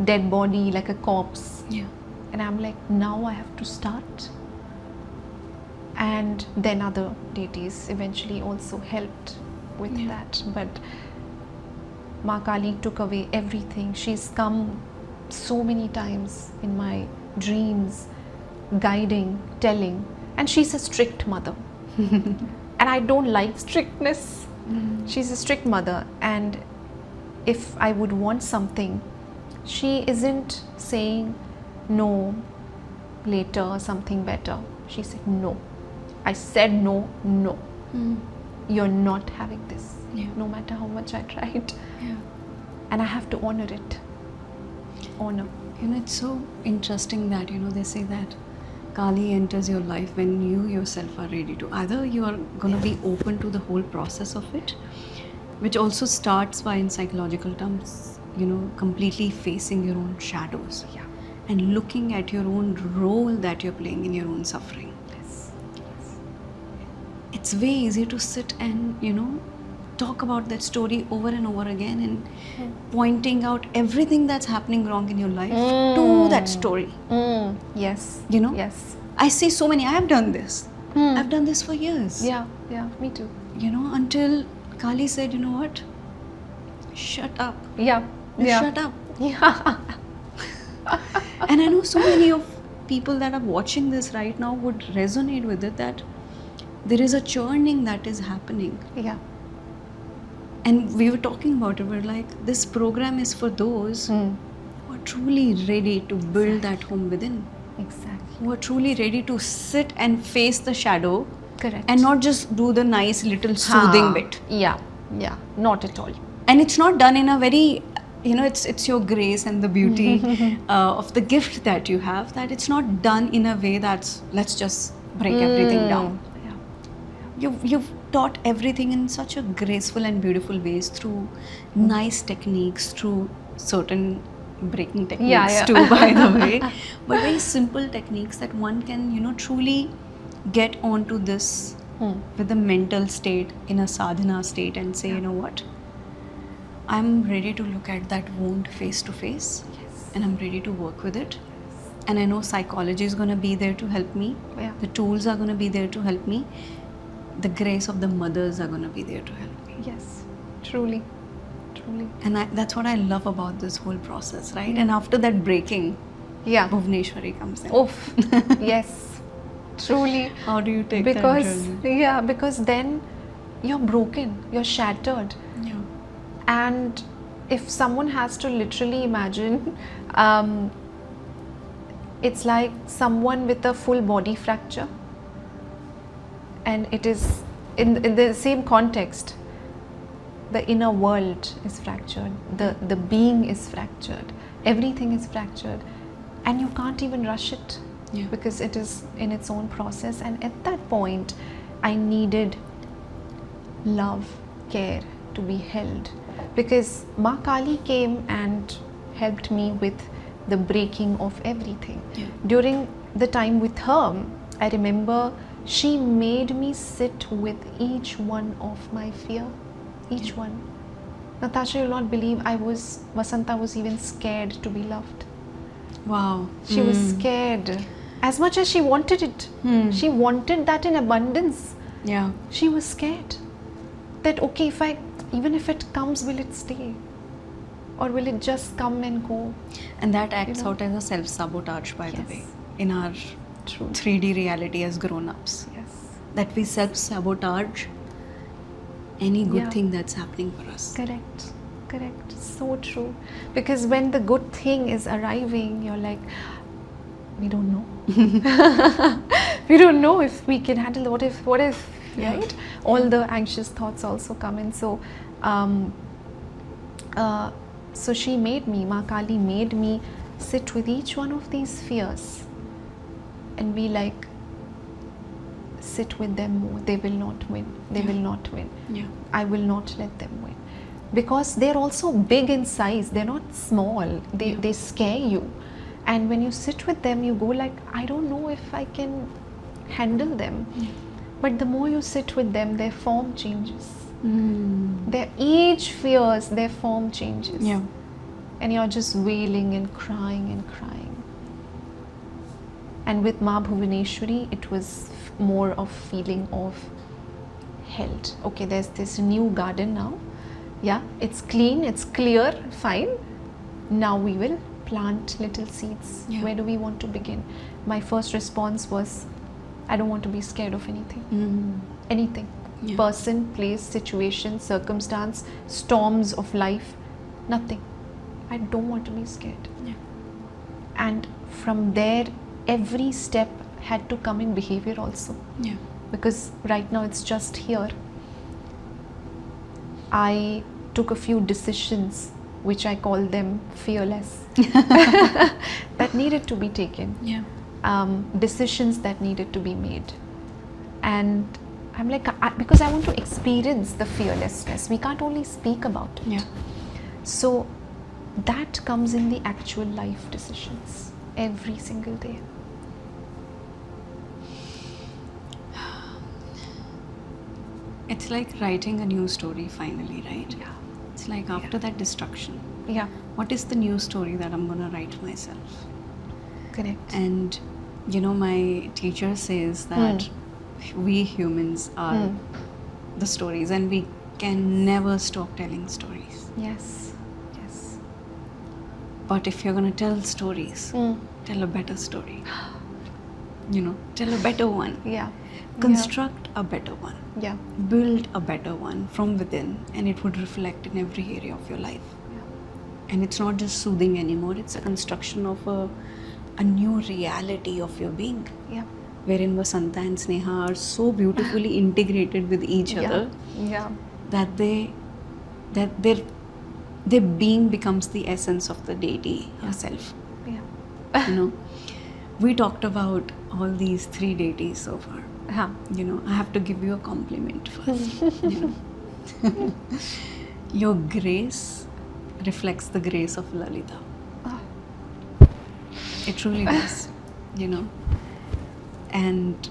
dead body, like a corpse. Yeah. And I'm like, now I have to start. And then other deities eventually also helped with that. But Ma Kali took away everything. She's come so many times in my dreams, guiding, telling. And she's a strict mother. And I don't like strictness. She's a strict mother. And if I would want something, she isn't saying no, later, something better. She said no. I said no, no. You're not having this. Yeah. No matter how much I tried. Yeah. And I have to honor it. Honor. You know, it's so interesting that, you know, they say that Kali enters your life when you yourself are ready to. Either you are going to be open to the whole process of it, which also starts by, in psychological terms, you know, completely facing your own shadows. Yeah. And looking at your own role that you're playing in your own suffering. Yes. It's way easier to sit and, you know, talk about that story over and over again and pointing out everything that's happening wrong in your life to that story. Yes. You know? Yes. I see so many, I have done this. I've done this for years. Yeah, yeah, me too. You know, until Kali said, you know what? Shut up. Yeah. Yeah. Shut up. Yeah. And I know so many of people that are watching this right now would resonate with it, that there is a churning that is happening. Yeah. And we were talking about it, we're like, this program is for those who are truly ready to build that home within. Exactly. Who are truly ready to sit and face the shadow. Correct. And not just do the nice little soothing bit. Yeah. Yeah. Not at all. And it's not done in a very, you know, it's your grace and the beauty of the gift that you have, that it's not done in a way that's, let's just break everything down. Yeah. You've taught everything in such a graceful and beautiful ways, through nice techniques, through certain breaking techniques too, by the way, but very simple techniques that one can, you know, truly get onto this with a mental state, in a sadhana state, and say, you know what, I'm ready to look at that wound face to face. Yes. And I'm ready to work with it. And I know psychology is going to be there to help me. Yeah. The tools are going to be there to help me. The grace of the mothers are going to be there to help me. Yes. Truly. Truly. And that's what I love about this whole process, right? And after that breaking, Yeah. Bhuvaneshwari comes in. Oof. Yes. Truly. How do you take that Because, journey? yeah, because then you're broken, you're shattered. Yeah. And if someone has to literally imagine, it's like someone with a full body fracture, and it is in the same context. The inner world is fractured, the being is fractured, everything is fractured, and you can't even rush it. Yeah. Because it is in its own process. And at that point, I needed love, care, to be held, because Ma Kali came and helped me with the breaking of everything. Yeah. During the time with her, I remember she made me sit with each one of my fear, each one. Natasha, you'll not believe, Vasanta was even scared to be loved. Wow. She was scared. As much as she wanted it, she wanted that in abundance. Yeah. She was scared that, okay, even if it comes, will it stay? Or will it just come and go? And that acts You know? out as a self-sabotage, by the Yes. way, in our True. 3D reality as grown-ups. Yes. That we self-sabotage any good Yeah. thing that's happening for us. Correct. Correct. So true. Because when the good thing is arriving, you're like, we don't know. We don't know if we can handle it. What if, Yeah. right? All the anxious thoughts also come in. So, so she made me, Ma Kali made me sit with each one of these fears and be like, sit with them more. They will not win. They will not win. Yeah. I will not let them win. because they're also big in size, they're not small, they scare you. And when you sit with them, you go like, I don't know if I can handle them. But the more you sit with them, their form changes. Their age fears, their form changes. And you're just wailing and crying and crying. And with Ma Bhuvaneshwari, it was more of feeling of held. Okay, there's this new garden now. Yeah, it's clean, it's clear, fine. Now we will plant little seeds. Where do we want to begin? My first response was, I don't want to be scared of anything. Anything. Person, place, situation, circumstance, storms of life, nothing. I don't want to be scared. And from there, every step had to come in behavior also. Because right now it's just here. I took a few decisions, which I call them fearless, that needed to be taken. Decisions that needed to be made. And I'm like, because I want to experience the fearlessness. We can't only speak about it. So that comes in the actual life decisions every single day. It's like writing a new story finally, right? It's like after that destruction. What is the new story that I'm going to write myself? Correct. And you know, my teacher says that we humans are the stories, and we can never stop telling stories. Yes. But if you're going to tell stories, tell a better story. You know, tell a better one. Construct a better one. Build a better one from within, and it would reflect in every area of your life. And it's not just soothing anymore, it's a construction of a new reality of your being. Wherein Vasanta and Sneha are so beautifully integrated with each other that their being becomes the essence of the deity herself. You know, we talked about all these 3 deities so far. You know, I have to give you a compliment first. You know, your grace reflects the grace of Lalita. It truly does. You know, and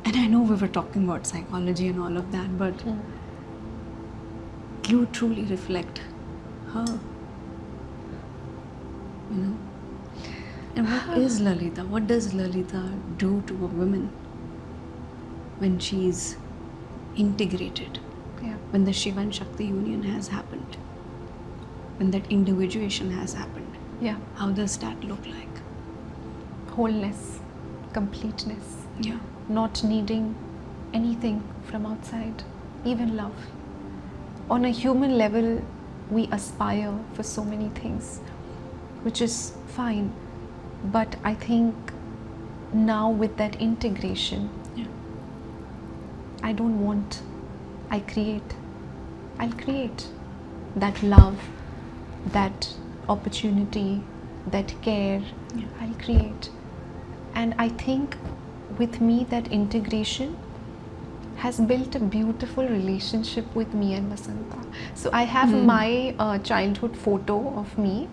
I know we were talking about psychology and all of that, but you truly reflect her. You know, and what is Lalita? What does Lalita do to a woman when she's integrated? When the Shiva and Shakti union has happened, when that individuation has happened, how does that look like? Wholeness, completeness, not needing anything from outside, even love. On a human level, we aspire for so many things, which is fine, but I think now with that integration, I don't want, I'll create that love, that opportunity, that care. I'll create. And I think with me, that integration has built a beautiful relationship with me and Vasanta. So I have my childhood photo of me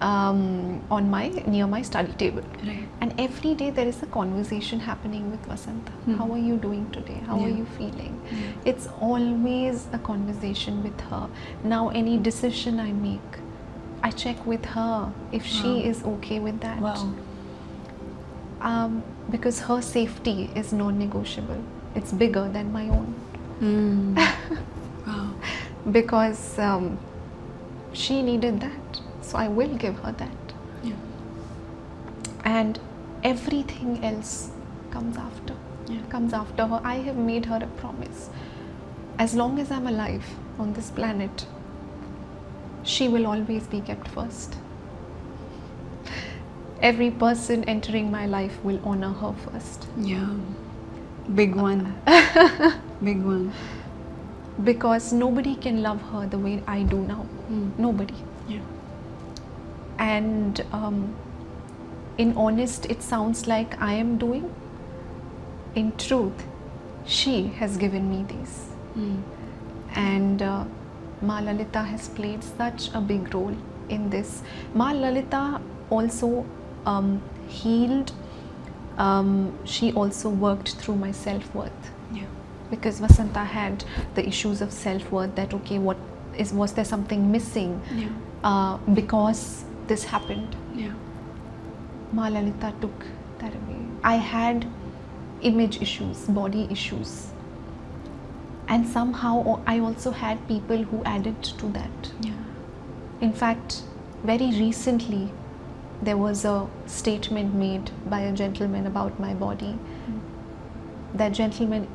near my study table. And every day there is a conversation happening with Vasanta. How are you doing today? How are you feeling? It's always a conversation with her. Now any decision I make, I check with her if she is okay with that. Because her safety is non-negotiable. It's bigger than my own. Because she needed that, so I will give her that. And everything else comes after. Comes after her. I have made her a promise. As long as I'm alive on this planet, she will always be kept first. Every person entering my life will honor her first. Big one. Big one. Because nobody can love her the way I do now. Nobody. And in honest, it sounds like I am doing. In truth, she has given me these. And Ma Lalita has played such a big role in this. Ma Lalita also healed. She also worked through my self-worth. Yeah. Because Vasanta had the issues of self-worth, that okay, was there something missing? Yeah. Because this happened. Yeah. Ma Lalita took that away. I had image issues, body issues, and somehow I also had people who added to that. Yeah. In fact, very recently there was a statement made by a gentleman about my body. That gentleman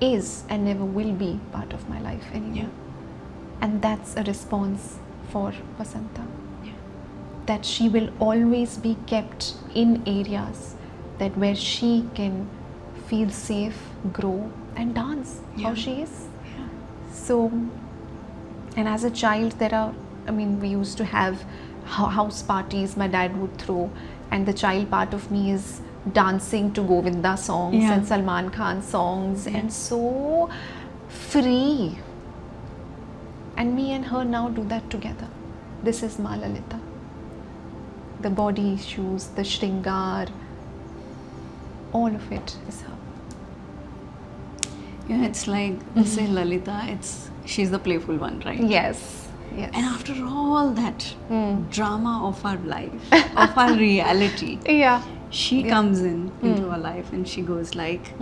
is and never will be part of my life anymore. Yeah. And that's a response for Vasanta. Yeah. That she will always be kept in areas that where she can feel safe, grow and dance how she is. Yeah. So, and as a child we used to have house parties my dad would throw, and the child part of me is dancing to Govinda songs and Salman Khan songs and so free. And me and her now do that together. This is Ma Lalita. The body issues, the shringar, all of it is her. Yeah, it's like we say Lalita, she's the playful one, right? Yes, yes. And after all that drama of our life, of our reality, she comes into our life and she goes like,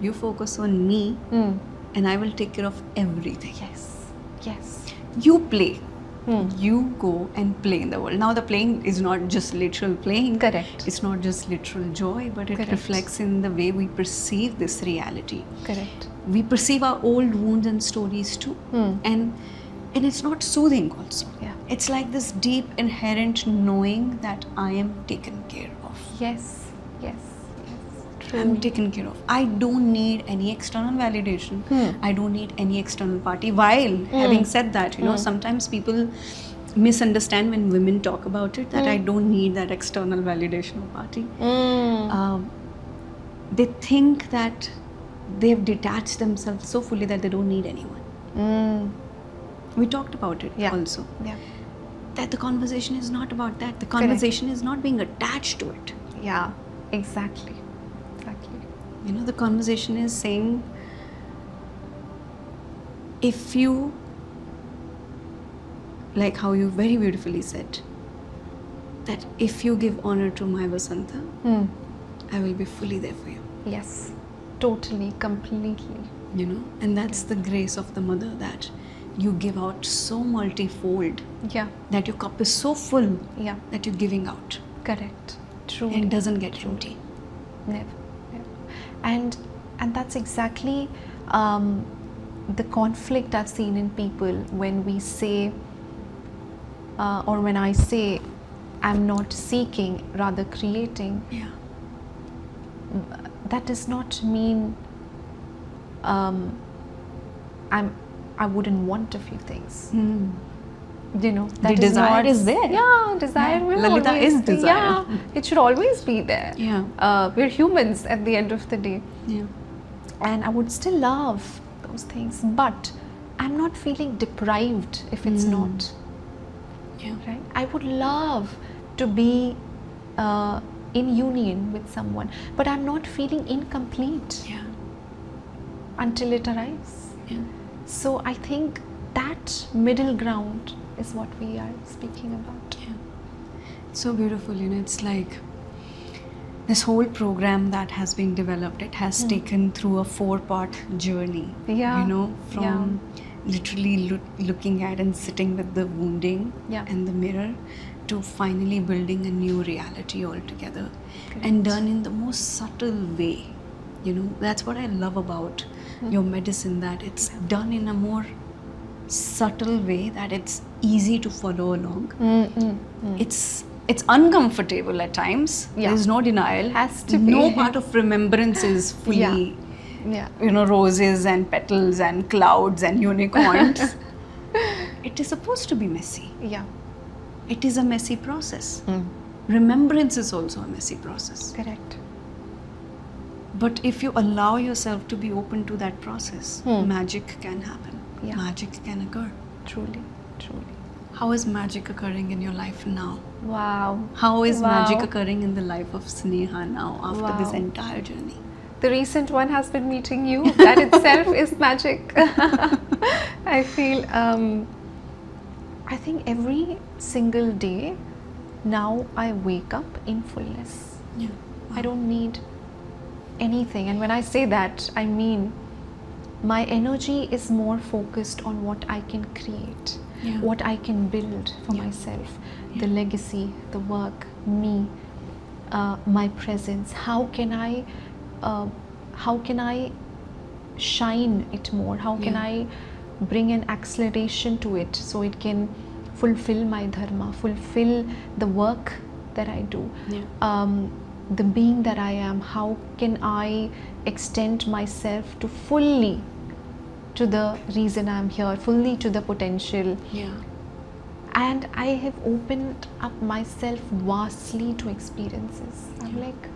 you focus on me and I will take care of everything. Yes, yes. You play. You go and play in the world. Now the playing is not just literal playing. Correct. It's not just literal joy, but it reflects in the way we perceive this reality. Correct. We perceive our old wounds and stories too. And it's not soothing also. Yeah. It's like this deep inherent knowing that I am taken care of. Yes, yes, yes. True. I'm taken care of. I don't need any external validation. I don't need any external party. While having said that, sometimes people misunderstand when women talk about it that I don't need that external validation or party. They think that they've detached themselves so fully that they don't need anyone. We talked about it also. Yeah. That the conversation is not about that. The conversation is not being attached to it. Yeah, exactly. Exactly. The conversation is saying, if you, like how you very beautifully said, that if you give honor to my Vasanta, I will be fully there for you. Yes, totally, completely. And that's the grace of the mother, that you give out so multifold. Yeah. That your cup is so full. Yeah. That you're giving out. Correct. True. And it doesn't get empty. Never. And that's exactly the conflict I've seen in people when we say, or when I say, I'm not seeking, rather creating. Yeah. That does not mean I wouldn't want a few things. That the desire is there. Yeah, desire will Lalita always is be, desire. yeah, it should always be there. Yeah. We're humans at the end of the day. Yeah. And I would still love those things, but I'm not feeling deprived if it's not. Yeah. Right? I would love to be in union with someone, but I'm not feeling incomplete until it arrives. Yeah. So I think that middle ground is what we are speaking about. Yeah. It's so beautiful, it's like this whole program that has been developed, it has taken through a 4-part journey. Yeah. From literally looking at and sitting with the wounding and the mirror to finally building a new reality altogether. Correct. And done in the most subtle way. That's what I love about your medicine, that it's done in a more subtle way, that it's easy to follow along. It's uncomfortable at times. There's no denial. Has to be. No part of remembrance is fully roses and petals and clouds and unicorns. It is supposed to be messy. Yeah. It is a messy process. Remembrance is also a messy process. Correct. But if you allow yourself to be open to that process, magic can happen. Magic can occur. Truly, truly. How is magic occurring in your life now? Wow. How is Wow. magic occurring in the life of Sneha now after this Wow. entire journey? The recent one has been meeting you. That itself is magic. I feel, I think every single day now I wake up in fullness. Yeah. I don't need anything. And when I say that, I mean my energy is more focused on what I can create, what I can build for myself, the legacy, the work, me, my presence. How can I shine it more? How can I bring an acceleration to it so it can fulfill my dharma, fulfill the work that I do, the being that I am? How can I extend myself to fully to the reason I'm here, fully to the potential? And I have opened up myself vastly to experiences. I'm like,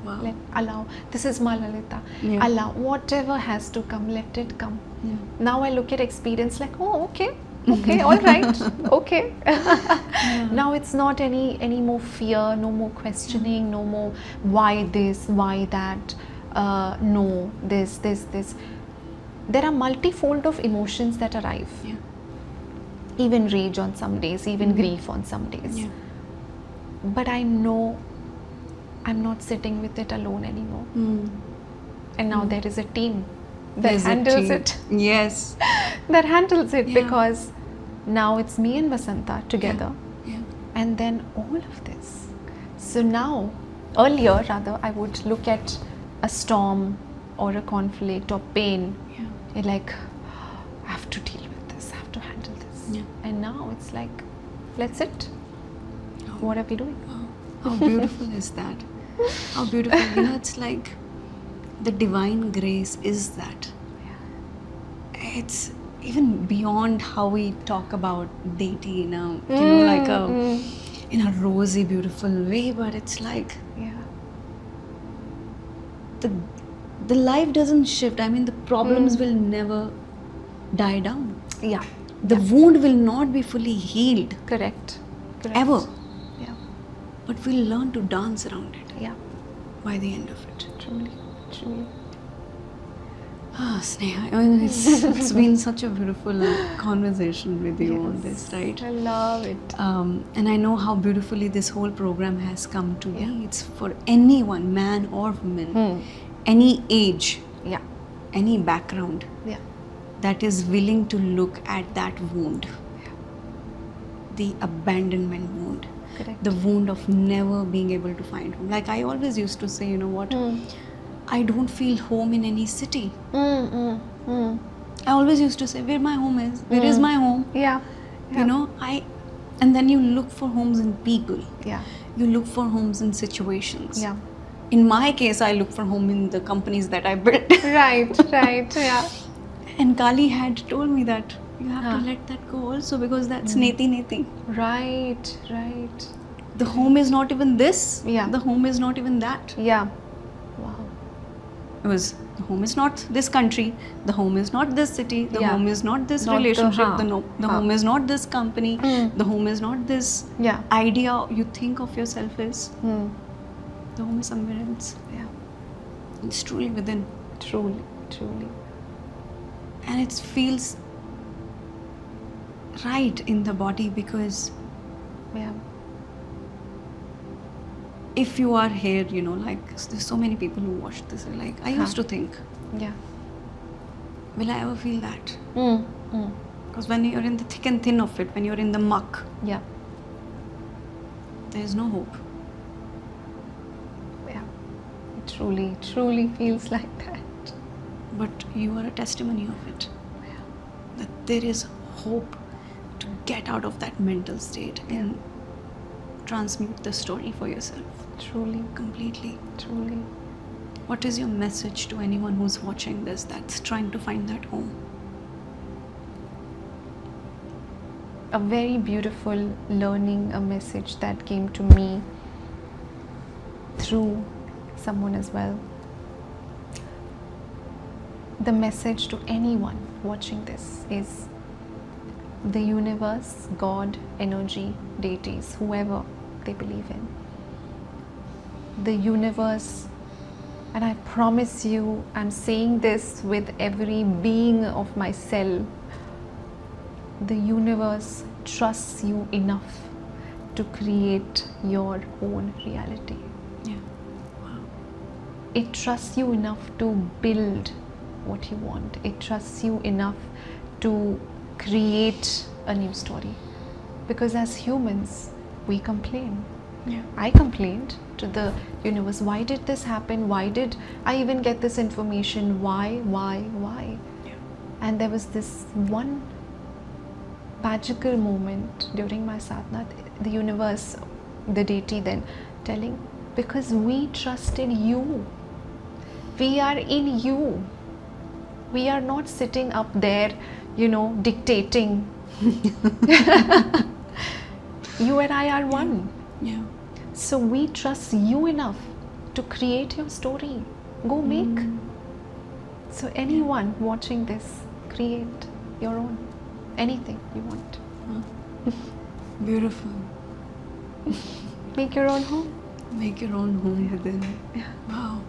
allow, this is my Lalita. Allow, whatever has to come, let it come. Now I look at experience like, oh, okay, all right, okay. Now it's not any more fear, no more questioning, no more why this, why that, no, this. There are multifold of emotions that arrive. Even rage on some days, even grief on some days. But I know I'm not sitting with it alone anymore. And now there is a team that handles it. Yes. That handles it, because now it's me and Vasanta together. And then all of this. So now, earlier rather, I would look at a storm or a conflict or pain and like, I have to deal with this, I have to handle this. And now it's like, let's sit. What are we doing? How beautiful is that? How beautiful. It's like the divine grace is that. It's even beyond how we talk about deity in a, like in a rosy, beautiful way, but it's like the life doesn't shift. I mean, the problems will never die down. The wound will not be fully healed. Correct. Ever. But we'll learn to dance around it. By the end of it. Truly. Sneha, I mean, it's been such a beautiful conversation with you on this, right? I love it. And I know how beautifully this whole program has come to be. It's for anyone, man or woman, any age, any background, that is willing to look at that wound. The abandonment wound. Correct. The wound of never being able to find home. Like I always used to say, you know what? I don't feel home in any city. I always used to say, where my home is, where is my home? You know, and then you look for homes in people. You look for homes in situations. In my case, I look for home in the companies that I built. Right. And Kali had told me that you have to let that go also, because that's neti. Right. The home is not even this. The home is not even that. Wow. It was, the home is not this country, the home is not this city, the home is not this Not relationship, the the home is not this company, the home is not this idea you think of yourself is. The home is somewhere else. It's truly within. Truly. And it feels right in the body, because if you are here, you know, like there's so many people who watch this and like, I used to think, will I ever feel that? Because when you're in the thick and thin of it, when you're in the muck, there is no hope. It truly feels like that. But you are a testimony of it. That there is hope to get out of that mental state and transmute the story for yourself. Truly. Completely. Truly. What is your message to anyone who's watching this that's trying to find that home? A very beautiful learning, a message that came to me through someone as well. The message to anyone watching this is, the universe, God, energy, deities, whoever they believe in. The universe, and I promise you, I'm saying this with every being of my cell, the universe trusts you enough to create your own reality. Yeah. Wow. It trusts you enough to build what you want. It trusts you enough to create a new story. Because as humans, we complain. Yeah. I complained to the universe, why did this happen? Why did I even get this information? Why? Yeah. And there was this one magical moment during my sadhana, the universe, the deity then telling, because we trusted you. We are in you. We are not sitting up there, dictating. You and I are one. Yeah. So we trust you enough to create your story. Go make. So anyone watching this, create your own. Anything you want. Beautiful. Make your own home. Make your own home within. Yeah. Wow.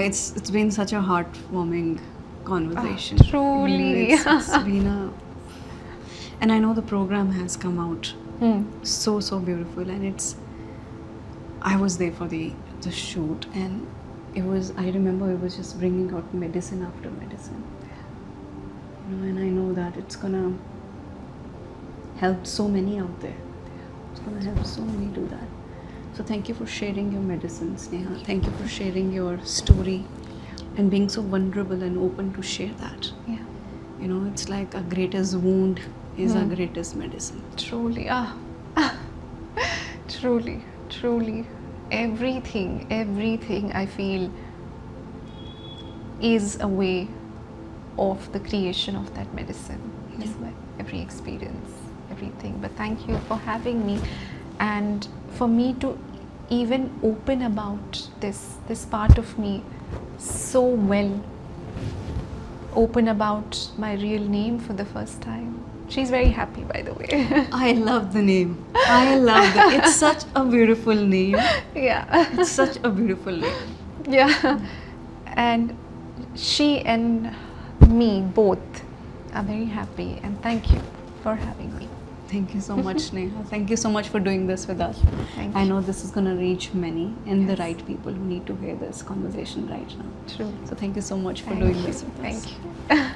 It's been such a heartwarming conversation. Truly. It's been and I know the program has come out so beautiful, and I was there for the shoot, and I remember it was just bringing out medicine after medicine, and I know that it's gonna help so many out there. It's gonna help so many do that. So thank you for sharing your medicine, Sneha. Thank you for sharing your story and being so vulnerable and open to share that. Yeah. It's like our greatest wound is our greatest medicine. Truly. Truly. Everything I feel is a way of the creation of that medicine. Yeah. Every experience, everything. But thank you for having me, and for me to even open about this part of me so well. Open about my real name for the first time. She's very happy, by the way. I love the name. I love that. It's such a beautiful name. Yeah. It's such a beautiful name. Yeah. And she and me both are very happy, and thank you for having me. Thank you so much, Sneha. Thank you so much for doing this with us. Thank I you. know this is going to reach many and the Yes. right people who need to hear this conversation right now. True. So thank you so much for Thank doing you. this with us. Thank you.